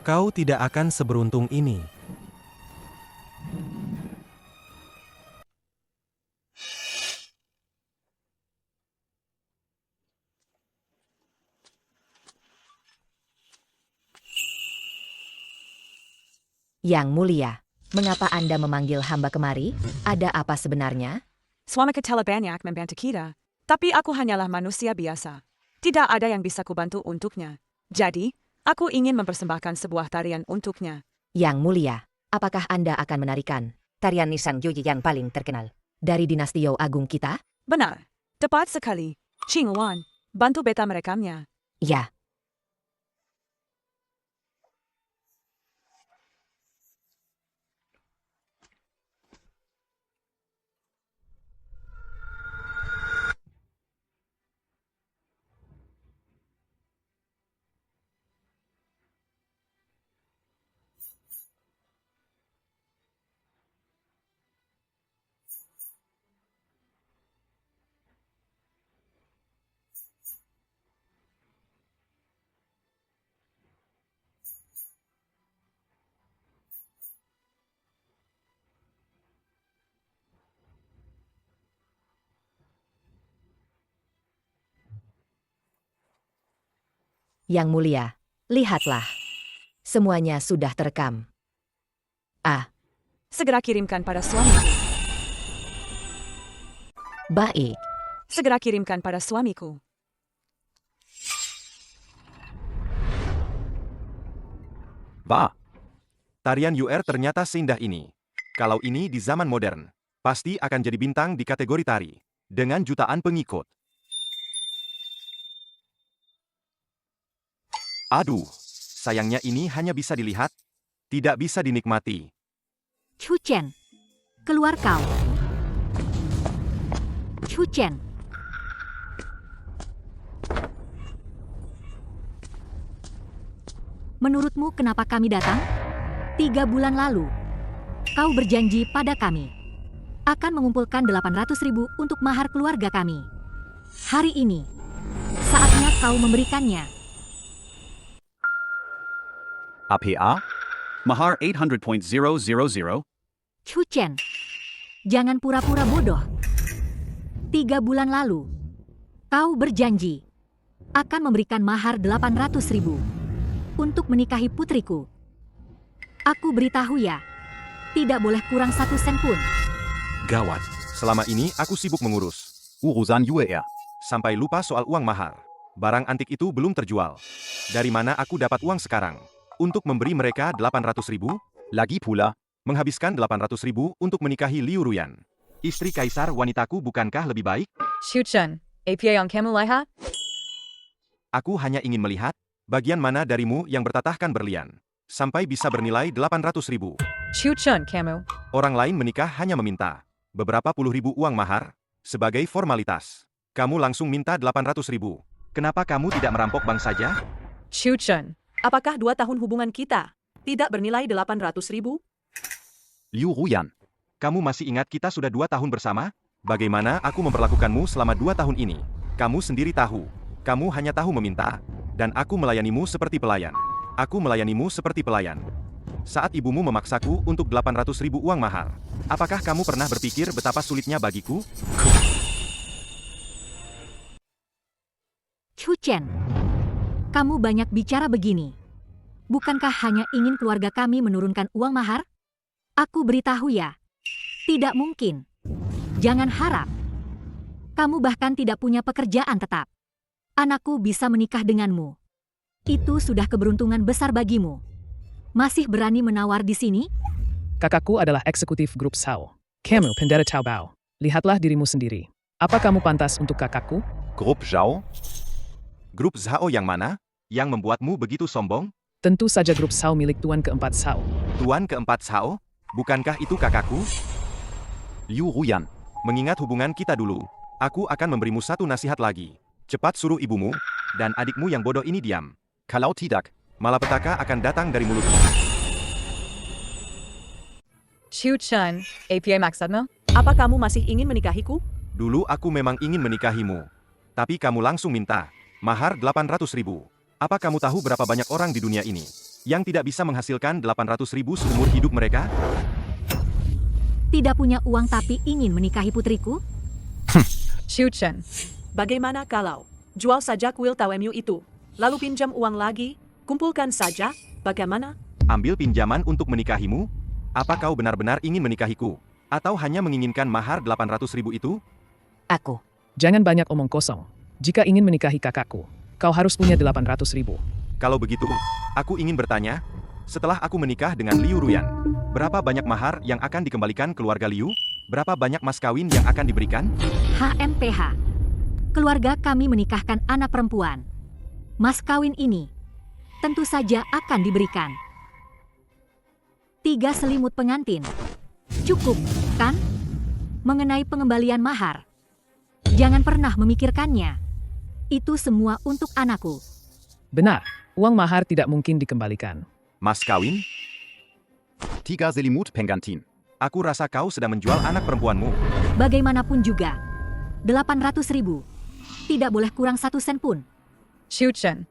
kau tidak akan seberuntung ini. Yang Mulia, mengapa Anda memanggil hamba kemari? Ada apa sebenarnya? Suamiku telah banyak membantu kita, tapi aku hanyalah manusia biasa. Tidak ada yang bisa kubantu untuknya. Jadi, aku ingin mempersembahkan sebuah tarian untuknya. Yang Mulia, apakah Anda akan menarikan Tarian Nisan Yuyi yang paling terkenal dari dinasti Yo Agung kita? Benar. Tepat sekali. Qin Wan, bantu beta merekamnya. Ya. Yang Mulia, lihatlah. Semuanya sudah terekam. Segera kirimkan pada suamiku. Baik. Segera kirimkan pada suamiku. Tarian UR ternyata seindah ini. Kalau ini di zaman modern, pasti akan jadi bintang di kategori tari. Dengan jutaan pengikut. Aduh, sayangnya ini hanya bisa dilihat, tidak bisa dinikmati. Chu Chen, keluar kau. Chu Chen. Menurutmu kenapa kami datang? 3 bulan lalu, kau berjanji pada kami akan mengumpulkan 800.000 untuk mahar keluarga kami. Hari ini, saatnya kau memberikannya. APA? Mahar 800.000? Chu Chen, jangan pura-pura bodoh. 3 bulan lalu, kau berjanji akan memberikan mahar 800.000 untuk menikahi putriku. Aku beritahu ya, tidak boleh kurang 1 sen pun. Gawat, selama ini aku sibuk mengurus urusan UR. sampai lupa soal uang mahar. Barang antik itu belum terjual. Dari mana aku dapat uang sekarang? Untuk memberi mereka 800.000? Lagi pula, menghabiskan 800.000 untuk menikahi Liu Ruyan. Istri kaisar wanitaku bukankah lebih baik? Chu Chen, APA yang kamu lihat? Aku hanya ingin melihat bagian mana darimu yang bertatahkan berlian sampai bisa bernilai 800.000. Chu Chen, kamu. Orang lain menikah hanya meminta beberapa puluh ribu uang mahar sebagai formalitas. Kamu langsung minta 800.000. Kenapa kamu tidak merampok bank saja? Chu Chen, apakah 2 tahun hubungan kita tidak bernilai 800.000? Liu Ruyan, kamu masih ingat kita sudah 2 tahun bersama? Bagaimana aku memperlakukanmu selama 2 tahun ini? Kamu sendiri tahu. Kamu hanya tahu meminta. Dan aku melayanimu seperti pelayan. Aku melayanimu seperti pelayan. Saat ibumu memaksaku untuk 800.000 uang mahar, apakah kamu pernah berpikir betapa sulitnya bagiku? Chu Chen, kamu banyak bicara begini. Bukankah hanya ingin keluarga kami menurunkan uang mahar? Aku beritahu ya, tidak mungkin. Jangan harap. Kamu bahkan tidak punya pekerjaan tetap. Anakku bisa menikah denganmu. Itu sudah keberuntungan besar bagimu. Masih berani menawar di sini? Kakakku adalah eksekutif grup Sao. Kamu pendeta Taobao. Lihatlah dirimu sendiri. Apa kamu pantas untuk kakakku? Grup Zhao? Grup Zhao yang mana? Yang membuatmu begitu sombong? Tentu saja grup Sao milik Tuan keempat Sao. Tuan keempat Sao? Bukankah itu kakakku? Liu Ruyan, mengingat hubungan kita dulu, aku akan memberimu satu nasihat lagi. Cepat suruh ibumu dan adikmu yang bodoh ini diam. Kalau tidak, malapetaka akan datang dari mulutmu. Chu Chen, APA maksudmu? Apa kamu masih ingin menikahiku? Dulu aku memang ingin menikahimu. Tapi kamu langsung minta mahar 800.000. Apa kamu tahu berapa banyak orang di dunia ini yang tidak bisa menghasilkan 800.000 seumur hidup mereka? Tidak punya uang tapi ingin menikahi putriku? Chu Chen, bagaimana kalau jual saja kuil Tawemu itu, lalu pinjam uang lagi, kumpulkan saja, bagaimana? Ambil pinjaman untuk menikahimu? Apa kau benar-benar ingin menikahiku? Atau hanya menginginkan mahar 800.000 itu? Aku. Jangan banyak omong kosong. Jika ingin menikahi kakakku, kau harus punya 800.000. Kalau begitu, aku ingin bertanya, setelah aku menikah dengan Liu Ruyan, berapa banyak mahar yang akan dikembalikan keluarga Liu? Berapa banyak mas kawin yang akan diberikan? HMPH. Keluarga kami menikahkan anak perempuan. Mas kawin ini tentu saja akan diberikan. 3 selimut pengantin. Cukup, kan? Mengenai pengembalian mahar, jangan pernah memikirkannya. Itu semua untuk anakku. Benar, uang mahar tidak mungkin dikembalikan. Mas kawin? 3 selimut pengantin. Aku rasa kau sedang menjual anak perempuanmu. Bagaimanapun juga, 800.000. Tidak boleh kurang 1 sen pun. Chu Chen,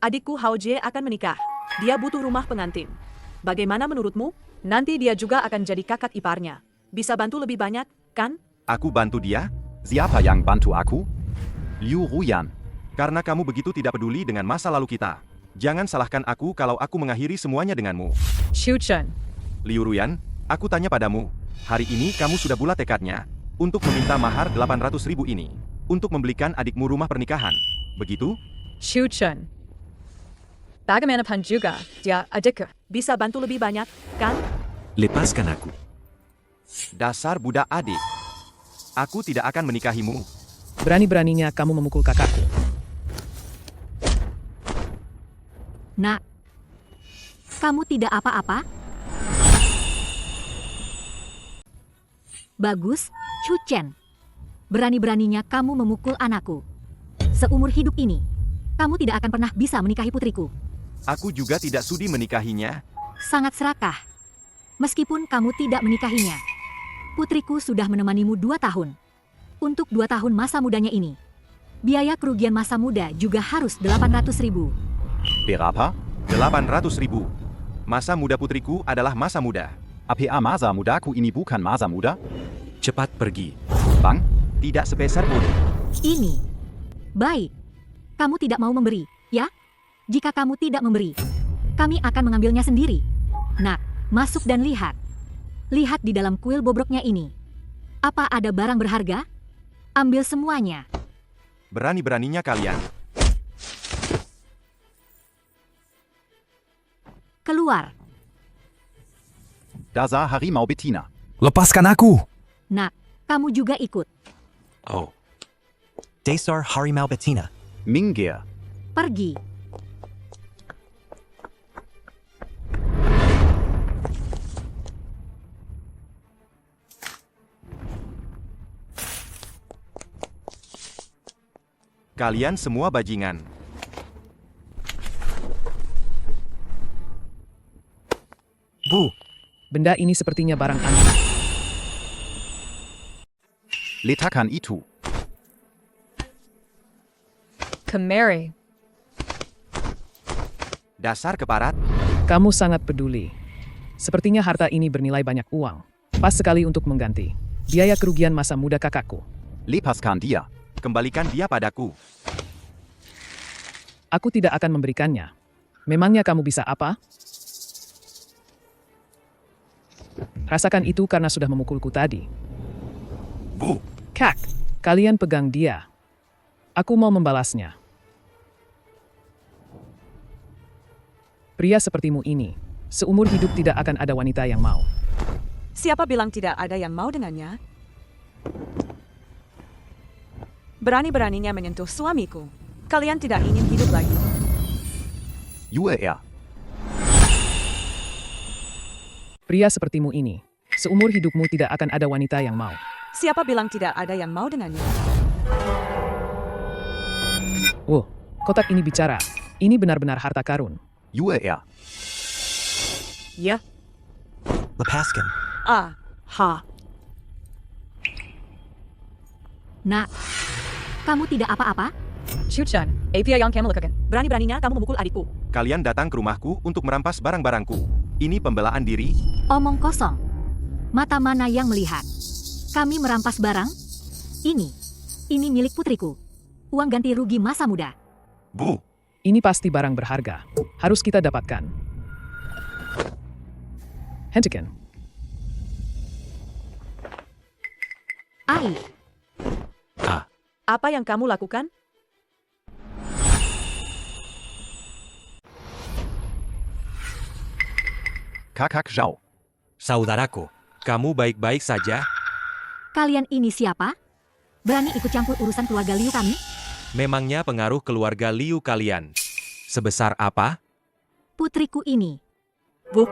adikku Hao Jie akan menikah. Dia butuh rumah pengantin. Bagaimana menurutmu? Nanti dia juga akan jadi kakak iparnya. Bisa bantu lebih banyak, kan? Aku bantu dia? Siapa yang bantu aku? Liu Ruyan. Karena kamu begitu tidak peduli dengan masa lalu kita. Jangan salahkan aku kalau aku mengakhiri semuanya denganmu. Chu Chen. Liu Ruyan, aku tanya padamu. Hari ini kamu sudah bulat tekadnya untuk meminta mahar 800.000 ini untuk membelikan adikmu rumah pernikahan. Begitu? Chu Chen. bagaimanapun juga, dia adikku. Bisa bantu lebih banyak, kan? Lepaskan aku. Dasar budak adik. Aku tidak akan menikahimu. Berani-beraninya kamu memukul kakakku. Nak, kamu tidak apa-apa? Bagus, Chu Chen. Berani-beraninya kamu memukul anakku. Seumur hidup ini, kamu tidak akan pernah bisa menikahi putriku. Aku juga tidak sudi menikahinya. Sangat serakah. Meskipun kamu tidak menikahinya, putriku sudah menemanimu 2 tahun. Untuk 2 tahun masa mudanya ini, biaya kerugian masa muda juga harus 800.000. Berapa? 800.000. Masa muda putriku adalah masa muda. APA masa mudaku ini bukan masa muda? Cepat pergi. Bang? Tidak sepeser pun. Ini. Baik. Kamu tidak mau memberi, ya? Jika kamu tidak memberi, kami akan mengambilnya sendiri. Nak, masuk dan lihat. Lihat di dalam kuil bobroknya ini. Apa ada barang berharga? Ambil semuanya. Berani-beraninya kalian. Keluar. Dasar harimau betina. Lepaskan aku! Nak, kamu juga ikut. Oh. Dasar harimau betina. Minggir. Pergi. Kalian semua bajingan. Bu, benda ini sepertinya barang antik. Letakkan itu. Kemari. Dasar keparat. Kamu sangat peduli. Sepertinya harta ini bernilai banyak uang. Pas sekali untuk mengganti biaya kerugian masa muda kakakku. Lepaskan dia. Kembalikan dia padaku. Aku tidak akan memberikannya. Memangnya kamu bisa apa? Rasakan itu karena sudah memukulku tadi. Bu. Kak, kalian pegang dia. Aku mau membalasnya. Pria sepertimu ini, seumur hidup tidak akan ada wanita yang mau. Siapa bilang tidak ada yang mau dengannya? Berani-beraninya menyentuh suamiku. Kalian tidak ingin hidup lagi. UER. Pria sepertimu ini, seumur hidupmu tidak akan ada wanita yang mau. Siapa bilang tidak ada yang mau dengannya? Oh, kotak ini bicara. Ini benar-benar harta karun. UER. Ya. Lepaskan. Ah. Ha. Nak, kamu tidak apa-apa? Chu Chen, apa yang kamu lakukan? Berani-beraninya kamu memukul adikku. Kalian datang ke rumahku untuk merampas barang-barangku. Ini pembelaan diri? Omong kosong. Mata mana yang melihat? Kami merampas barang? Ini milik putriku. Uang ganti rugi masa muda. Bu. Ini pasti barang berharga. Harus kita dapatkan. Hentikan. Ai. Apa yang kamu lakukan? Kakak Zhao. Saudaraku, kamu baik-baik saja? Kalian ini siapa? Berani ikut campur urusan keluarga Liu kami? Memangnya pengaruh keluarga Liu kalian sebesar apa? Putriku ini. Bu,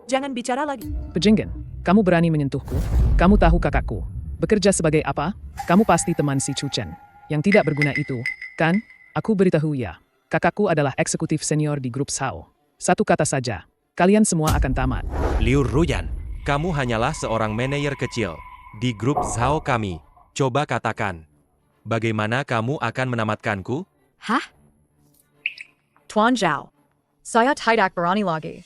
jangan bicara lagi. Pejenggen, kamu berani menyentuhku? Kamu tahu kakakku bekerja sebagai apa? Kamu pasti teman si Chu Chen yang tidak berguna itu, kan? Aku beritahu ya, kakakku adalah eksekutif senior di grup Zhao. Satu kata saja, kalian semua akan tamat. Liu Ruyan, kamu hanyalah seorang manajer kecil di grup Zhao kami. Coba katakan, bagaimana kamu akan menamatkanku? Hah? Tuan Zhao, saya tidak berani lagi.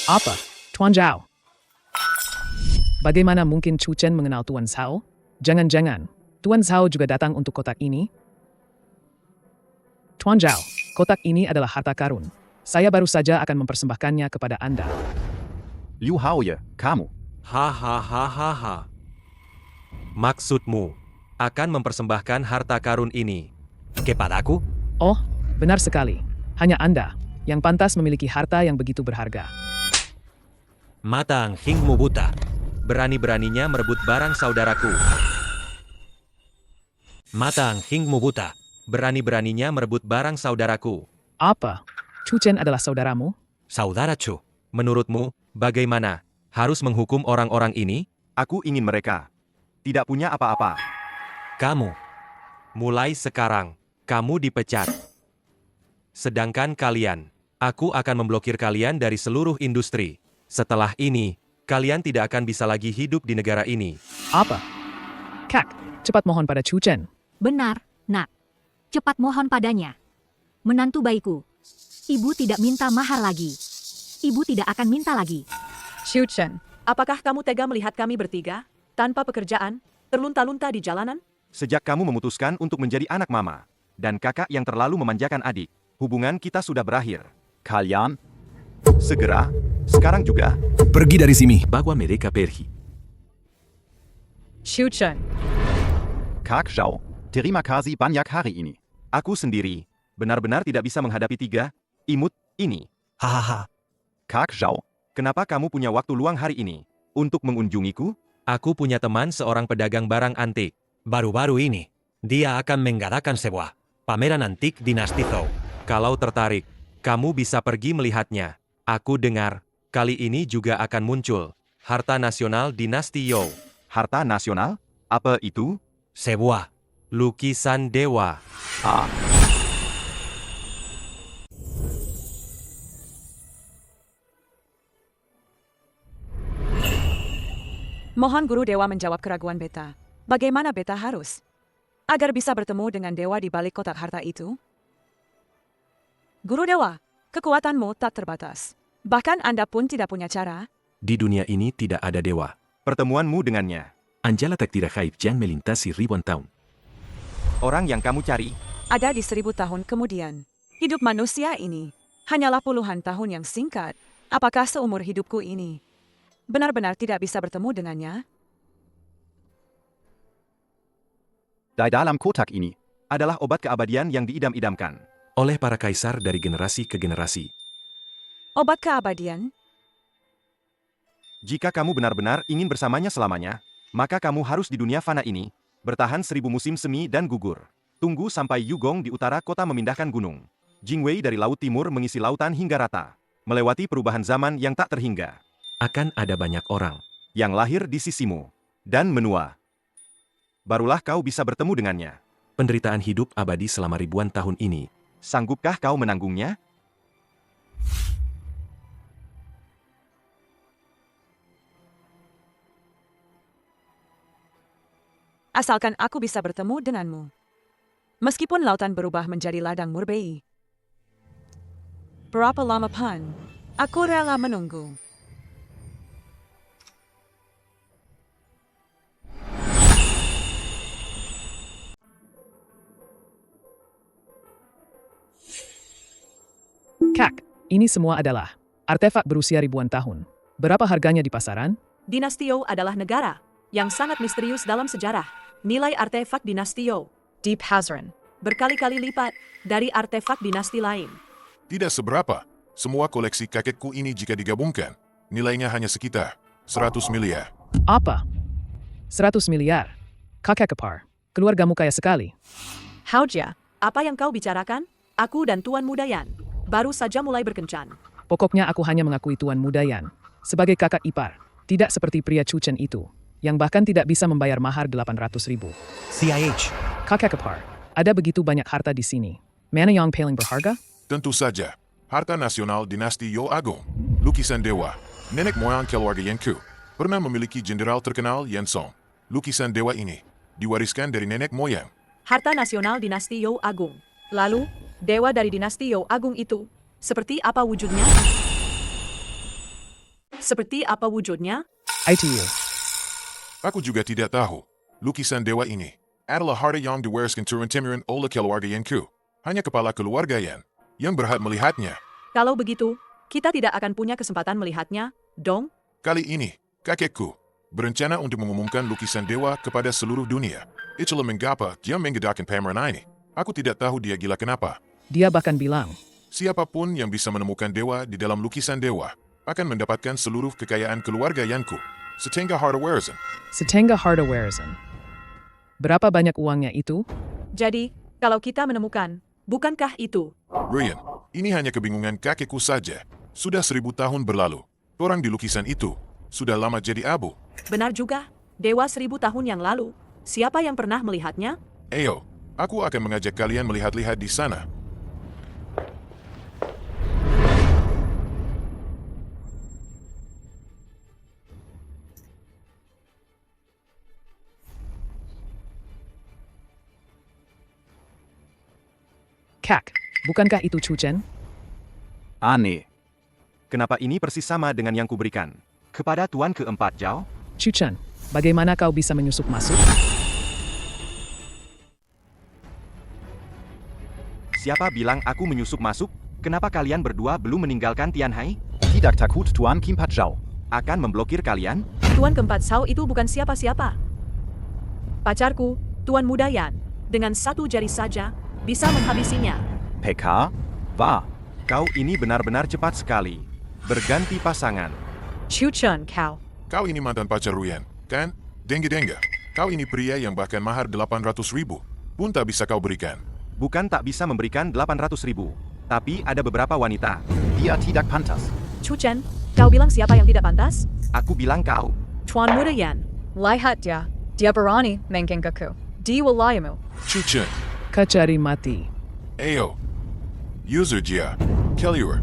Apa? Tuan Zhao? Bagaimana mungkin Chu Chen mengenal Tuan Zhao? Jangan-jangan, Tuan Zhao juga datang untuk kotak ini? Tuan Zhao, kotak ini adalah harta karun. Saya baru saja akan mempersembahkannya kepada Anda. Liu Haoye, kamu. Hahaha. Maksudmu akan mempersembahkan harta karun ini kepadaku? Oh, benar sekali. Hanya Anda yang pantas memiliki harta yang begitu berharga. Mata anjingmu buta. Berani-beraninya merebut barang saudaraku. Mata anjingmu buta. Berani-beraninya merebut barang saudaraku. Apa? Chuchen adalah saudaramu? Saudara Chu. Menurutmu, bagaimana? Harus menghukum orang-orang ini? Aku ingin mereka tidak punya apa-apa. Kamu. Mulai sekarang, kamu dipecat. Sedangkan kalian, aku akan memblokir kalian dari seluruh industri. Setelah ini, kalian tidak akan bisa lagi hidup di negara ini. Apa? Kak, cepat mohon pada Chuchen. Benar, nak. Cepat mohon padanya. Menantu baikku. Ibu tidak minta mahar lagi. Ibu tidak akan minta lagi. Chuchen, apakah kamu tega melihat kami bertiga, tanpa pekerjaan, terlunta-lunta di jalanan? Sejak kamu memutuskan untuk menjadi anak mama, dan kakak yang terlalu memanjakan adik, hubungan kita sudah berakhir. Kalian? Segera, sekarang juga. Pergi dari sini. Bawa mereka pergi. Chuchen. Kak Zhao, terima kasih banyak hari ini. Aku sendiri, benar-benar tidak bisa menghadapi 3 imut ini. Hahaha. Kak Zhao, kenapa kamu punya waktu luang hari ini untuk mengunjungiku? Aku punya teman seorang pedagang barang antik. Baru-baru ini, dia akan mengadakan sebuah pameran antik dinasti Zhou. Kalau tertarik, kamu bisa pergi melihatnya. Aku dengar, kali ini juga akan muncul Harta Nasional Dinasti You. Harta Nasional? Apa itu? Sebuah lukisan dewa. Mohon Guru Dewa menjawab keraguan beta. Bagaimana beta harus agar bisa bertemu dengan dewa di balik kotak harta itu? Guru Dewa, kekuatanmu tak terbatas. Bahkan Anda pun tidak punya cara. Di dunia ini tidak ada dewa. Pertemuanmu dengannya, Anjala takdir gaib yang melintasi ribuan tahun. Orang yang kamu cari ada di 1000 tahun kemudian. Hidup manusia ini hanyalah puluhan tahun yang singkat. Apakah seumur hidupku ini benar-benar tidak bisa bertemu dengannya? di dalam kotak ini adalah obat keabadian yang diidam-idamkan oleh para kaisar dari generasi ke generasi. Obat keabadian? Jika kamu benar-benar ingin bersamanya selamanya, maka kamu harus di dunia fana ini bertahan 1000 musim semi dan gugur. Tunggu sampai Yugong di utara kota memindahkan gunung. Jingwei dari laut timur mengisi lautan hingga rata. Melewati perubahan zaman yang tak terhingga. Akan ada banyak orang yang lahir di sisimu dan menua. Barulah kau bisa bertemu dengannya. Penderitaan hidup abadi selama ribuan tahun ini. Sanggupkah kau menanggungnya? Asalkan aku bisa bertemu denganmu. Meskipun lautan berubah menjadi ladang murbei. Berapa lama pun, aku rela menunggu. Kak, ini semua adalah artefak berusia ribuan tahun. Berapa harganya di pasaran? Dinasti You adalah negara yang sangat misterius dalam sejarah. Nilai artefak dinasti You, Deep Hazard, berkali-kali lipat dari artefak dinasti lain. Tidak seberapa. Semua koleksi kakekku ini jika digabungkan, nilainya hanya sekitar 100 miliar. Apa? 100 miliar? Kakek kepar, keluargamu kaya sekali. Haujia, apa yang kau bicarakan? Aku dan Tuan Mudayan baru saja mulai berkencan. Pokoknya aku hanya mengakui Tuan Mudayan sebagai kakak ipar, tidak seperti pria Chuchen itu, yang bahkan tidak bisa membayar mahar 800.000. CIH. Kakek kepar, ada begitu banyak harta di sini. Mana yang paling berharga? Tentu saja, Harta Nasional Dinasti Yo Agung, lukisan dewa, nenek moyang keluarga Yanku, pernah memiliki jenderal terkenal Yan Song. Lukisan dewa ini diwariskan dari nenek moyang. Harta Nasional Dinasti You Agung. Lalu, dewa dari dinasti You Agung itu, seperti apa wujudnya? Seperti apa wujudnya? ITU. Aku juga tidak tahu. Lukisan dewa ini adalah harta yang diwariskan turun-temurun oleh keluarga Yanku. Hanya kepala keluarga Yan yang berhak melihatnya. Kalau begitu, kita tidak akan punya kesempatan melihatnya, dong? Kali ini, kakekku berencana untuk mengumumkan lukisan dewa kepada seluruh dunia. Itulah mengapa dia mengadakan pameran ini. Aku tidak tahu dia gila kenapa. Dia bahkan bilang Siapapun yang bisa menemukan dewa di dalam lukisan dewa akan mendapatkan seluruh kekayaan keluarga Yanku. Setengah harta warisan. Setengah harta warisan. Berapa banyak uangnya itu? Jadi, kalau kita menemukan, bukankah itu? Ryan, ini hanya kebingungan kakekku saja. Sudah 1000 tahun berlalu. Orang di lukisan itu sudah lama jadi abu. Benar juga, dewa 1000 tahun yang lalu. Siapa yang pernah melihatnya? Ayo, aku akan mengajak kalian melihat-lihat di sana. Kak, bukankah itu Chuchen? Aneh. Kenapa ini persis sama dengan yang kuberikan? Kepada Tuan keempat Zhao? Chuchen, bagaimana kau bisa menyusup masuk? Siapa bilang aku menyusup masuk? Kenapa kalian berdua belum meninggalkan Tianhai? Tidak takut Tuan keempat Zhao. Akan memblokir kalian? Tuan keempat Zhao itu bukan siapa-siapa. Pacarku, Tuan Muda Yan, dengan satu jari saja, bisa menghabisinya. PK? Va. Kau ini benar-benar cepat sekali. Berganti pasangan. Chuchen kau. Kau ini mantan pacar Ruyan, kan? Dengge-dengge. Kau ini pria yang bahkan mahar 800.000 pun tak bisa kau berikan. Bukan tak bisa memberikan 800.000, tapi ada beberapa wanita. Dia tidak pantas. Chuchen, kau bilang siapa yang tidak pantas? Aku bilang kau. Tuan Muda Yan. Lihat dia. Dia berani menggenggaku. Di wilayahmu. Chuchen. Kacari mati. Ayo. User Jia. Kelliur.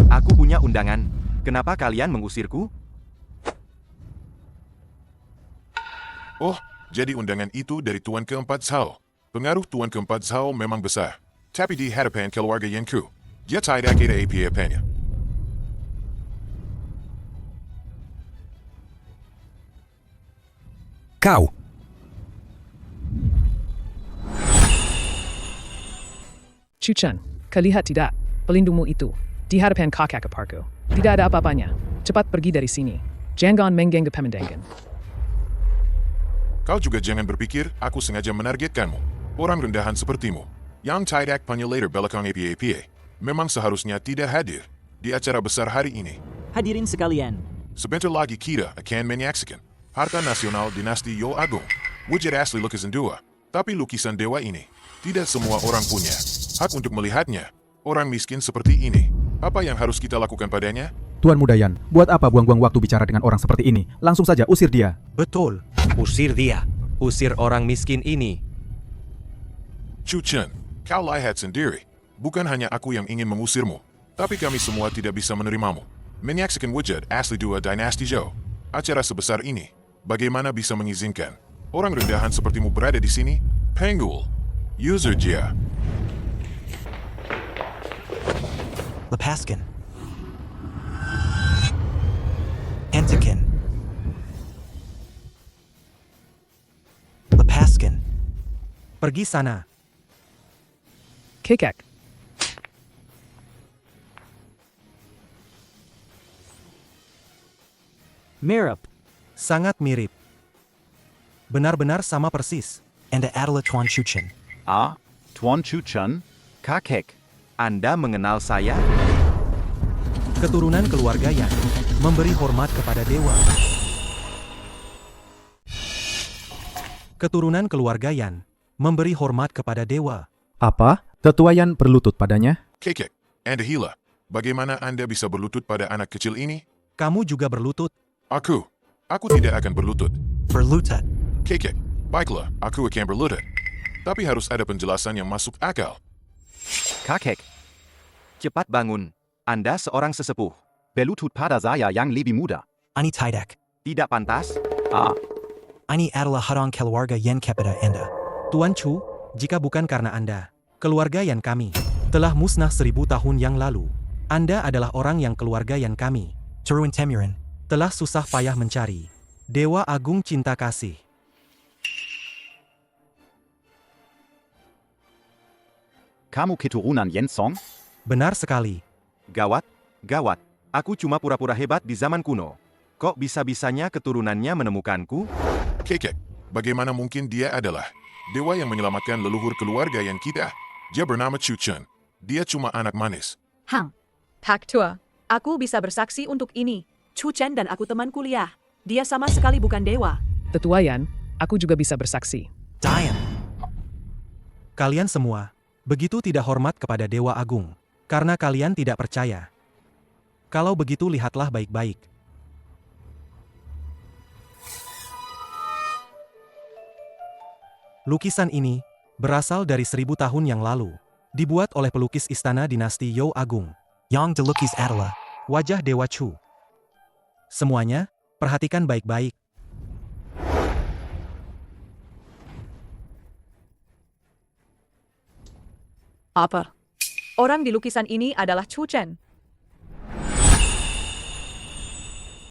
Aku punya undangan. Kenapa kalian mengusirku? Oh, jadi undangan itu dari Tuan keempat Zhao. Pengaruh Tuan keempat Zhao memang besar. Tapi di hadapan keluarga Yanku, dia tidak ada apa-apanya. Kau. Chuchen, kau lihat tidak? Pelindungmu itu. Di hadapan kakak iparku. Tidak ada apa-apanya. Cepat pergi dari sini. Jangan mengganggu pemandangan. Kau juga jangan berpikir aku sengaja menargetkanmu. Orang rendahan sepertimu, yang tidak punya latar belakang apa-apa, memang seharusnya tidak hadir di acara besar hari ini. Hadirin sekalian, Sebentar lagi kita akan menyaksikan harta nasional dinasti Yo Agung. Wujud asli lukisan dewa, tapi lukisan dewa ini tidak semua orang punya hak untuk melihatnya. Orang miskin seperti ini, apa yang harus kita lakukan padanya? Tuan Muda Yan, buat apa buang-buang waktu bicara dengan orang seperti ini? Langsung saja usir dia. Betul, usir dia. Usir orang miskin ini. Chuchen, kau lihat sendiri. Bukan hanya aku yang ingin mengusirmu, tapi kami semua tidak bisa menerimamu. Menyaksikan wujud asli dua dinasti Zhou. Acara sebesar ini, bagaimana bisa mengizinkan orang rendahan sepertimu berada di sini? Penggul, User Jia. Lepaskan. Hentikan. Lepaskan. Pergi sana. Kekek. mirip. Sangat mirip. Benar-benar sama persis. Anda adalah Tuan Chuchen. Ah, Tuan Chuchen, kakek. Anda mengenal saya? Keturunan keluarga Yan memberi hormat kepada dewa. Keturunan keluarga Yan memberi hormat kepada dewa. Apa? Tetua Yan berlutut padanya? Kekek, Anda Hila, bagaimana Anda bisa berlutut pada anak kecil ini? Kamu juga berlutut. Aku tidak akan berlutut. Berlutut. Kekek, baiklah, aku akan berlutut. Tapi harus ada penjelasan yang masuk akal. Kakek, Cepat bangun. Anda seorang sesepuh. berlutut pada saya yang lebih muda. Ani tidak. Tidak pantas? Ah, Ani adalah harang keluarga Yan kepada Anda. Tuan Chu, jika bukan karena Anda, keluarga Yan kami telah musnah 1000 tahun yang lalu. Anda adalah orang yang keluarga Yan kami Turun Temurin telah susah payah mencari. Dewa Agung Cinta Kasih. Kamu keturunan Yen Song? Benar sekali. Gawat, gawat. Aku cuma pura-pura hebat di zaman kuno. Kok bisa-bisanya keturunannya menemukanku? Kekek, bagaimana mungkin dia adalah dewa yang menyelamatkan leluhur keluarga yang kita Dia bernama Chu Chen. Dia cuma anak manis. Hang, Pak Tua, aku bisa bersaksi untuk ini. Chu Chen dan aku teman kuliah. Dia sama sekali bukan dewa. Tetua Yan, aku juga bisa bersaksi. Dian. Kalian semua begitu tidak hormat kepada Dewa Agung karena kalian tidak percaya. Kalau begitu lihatlah baik-baik. Lukisan ini berasal dari 1000 tahun yang lalu, dibuat oleh pelukis istana dinasti Youo Agung. Yang dilukis adalah wajah Dewa Chu. Semuanya, perhatikan baik-baik. Apa? Orang di lukisan ini adalah Chu Chen.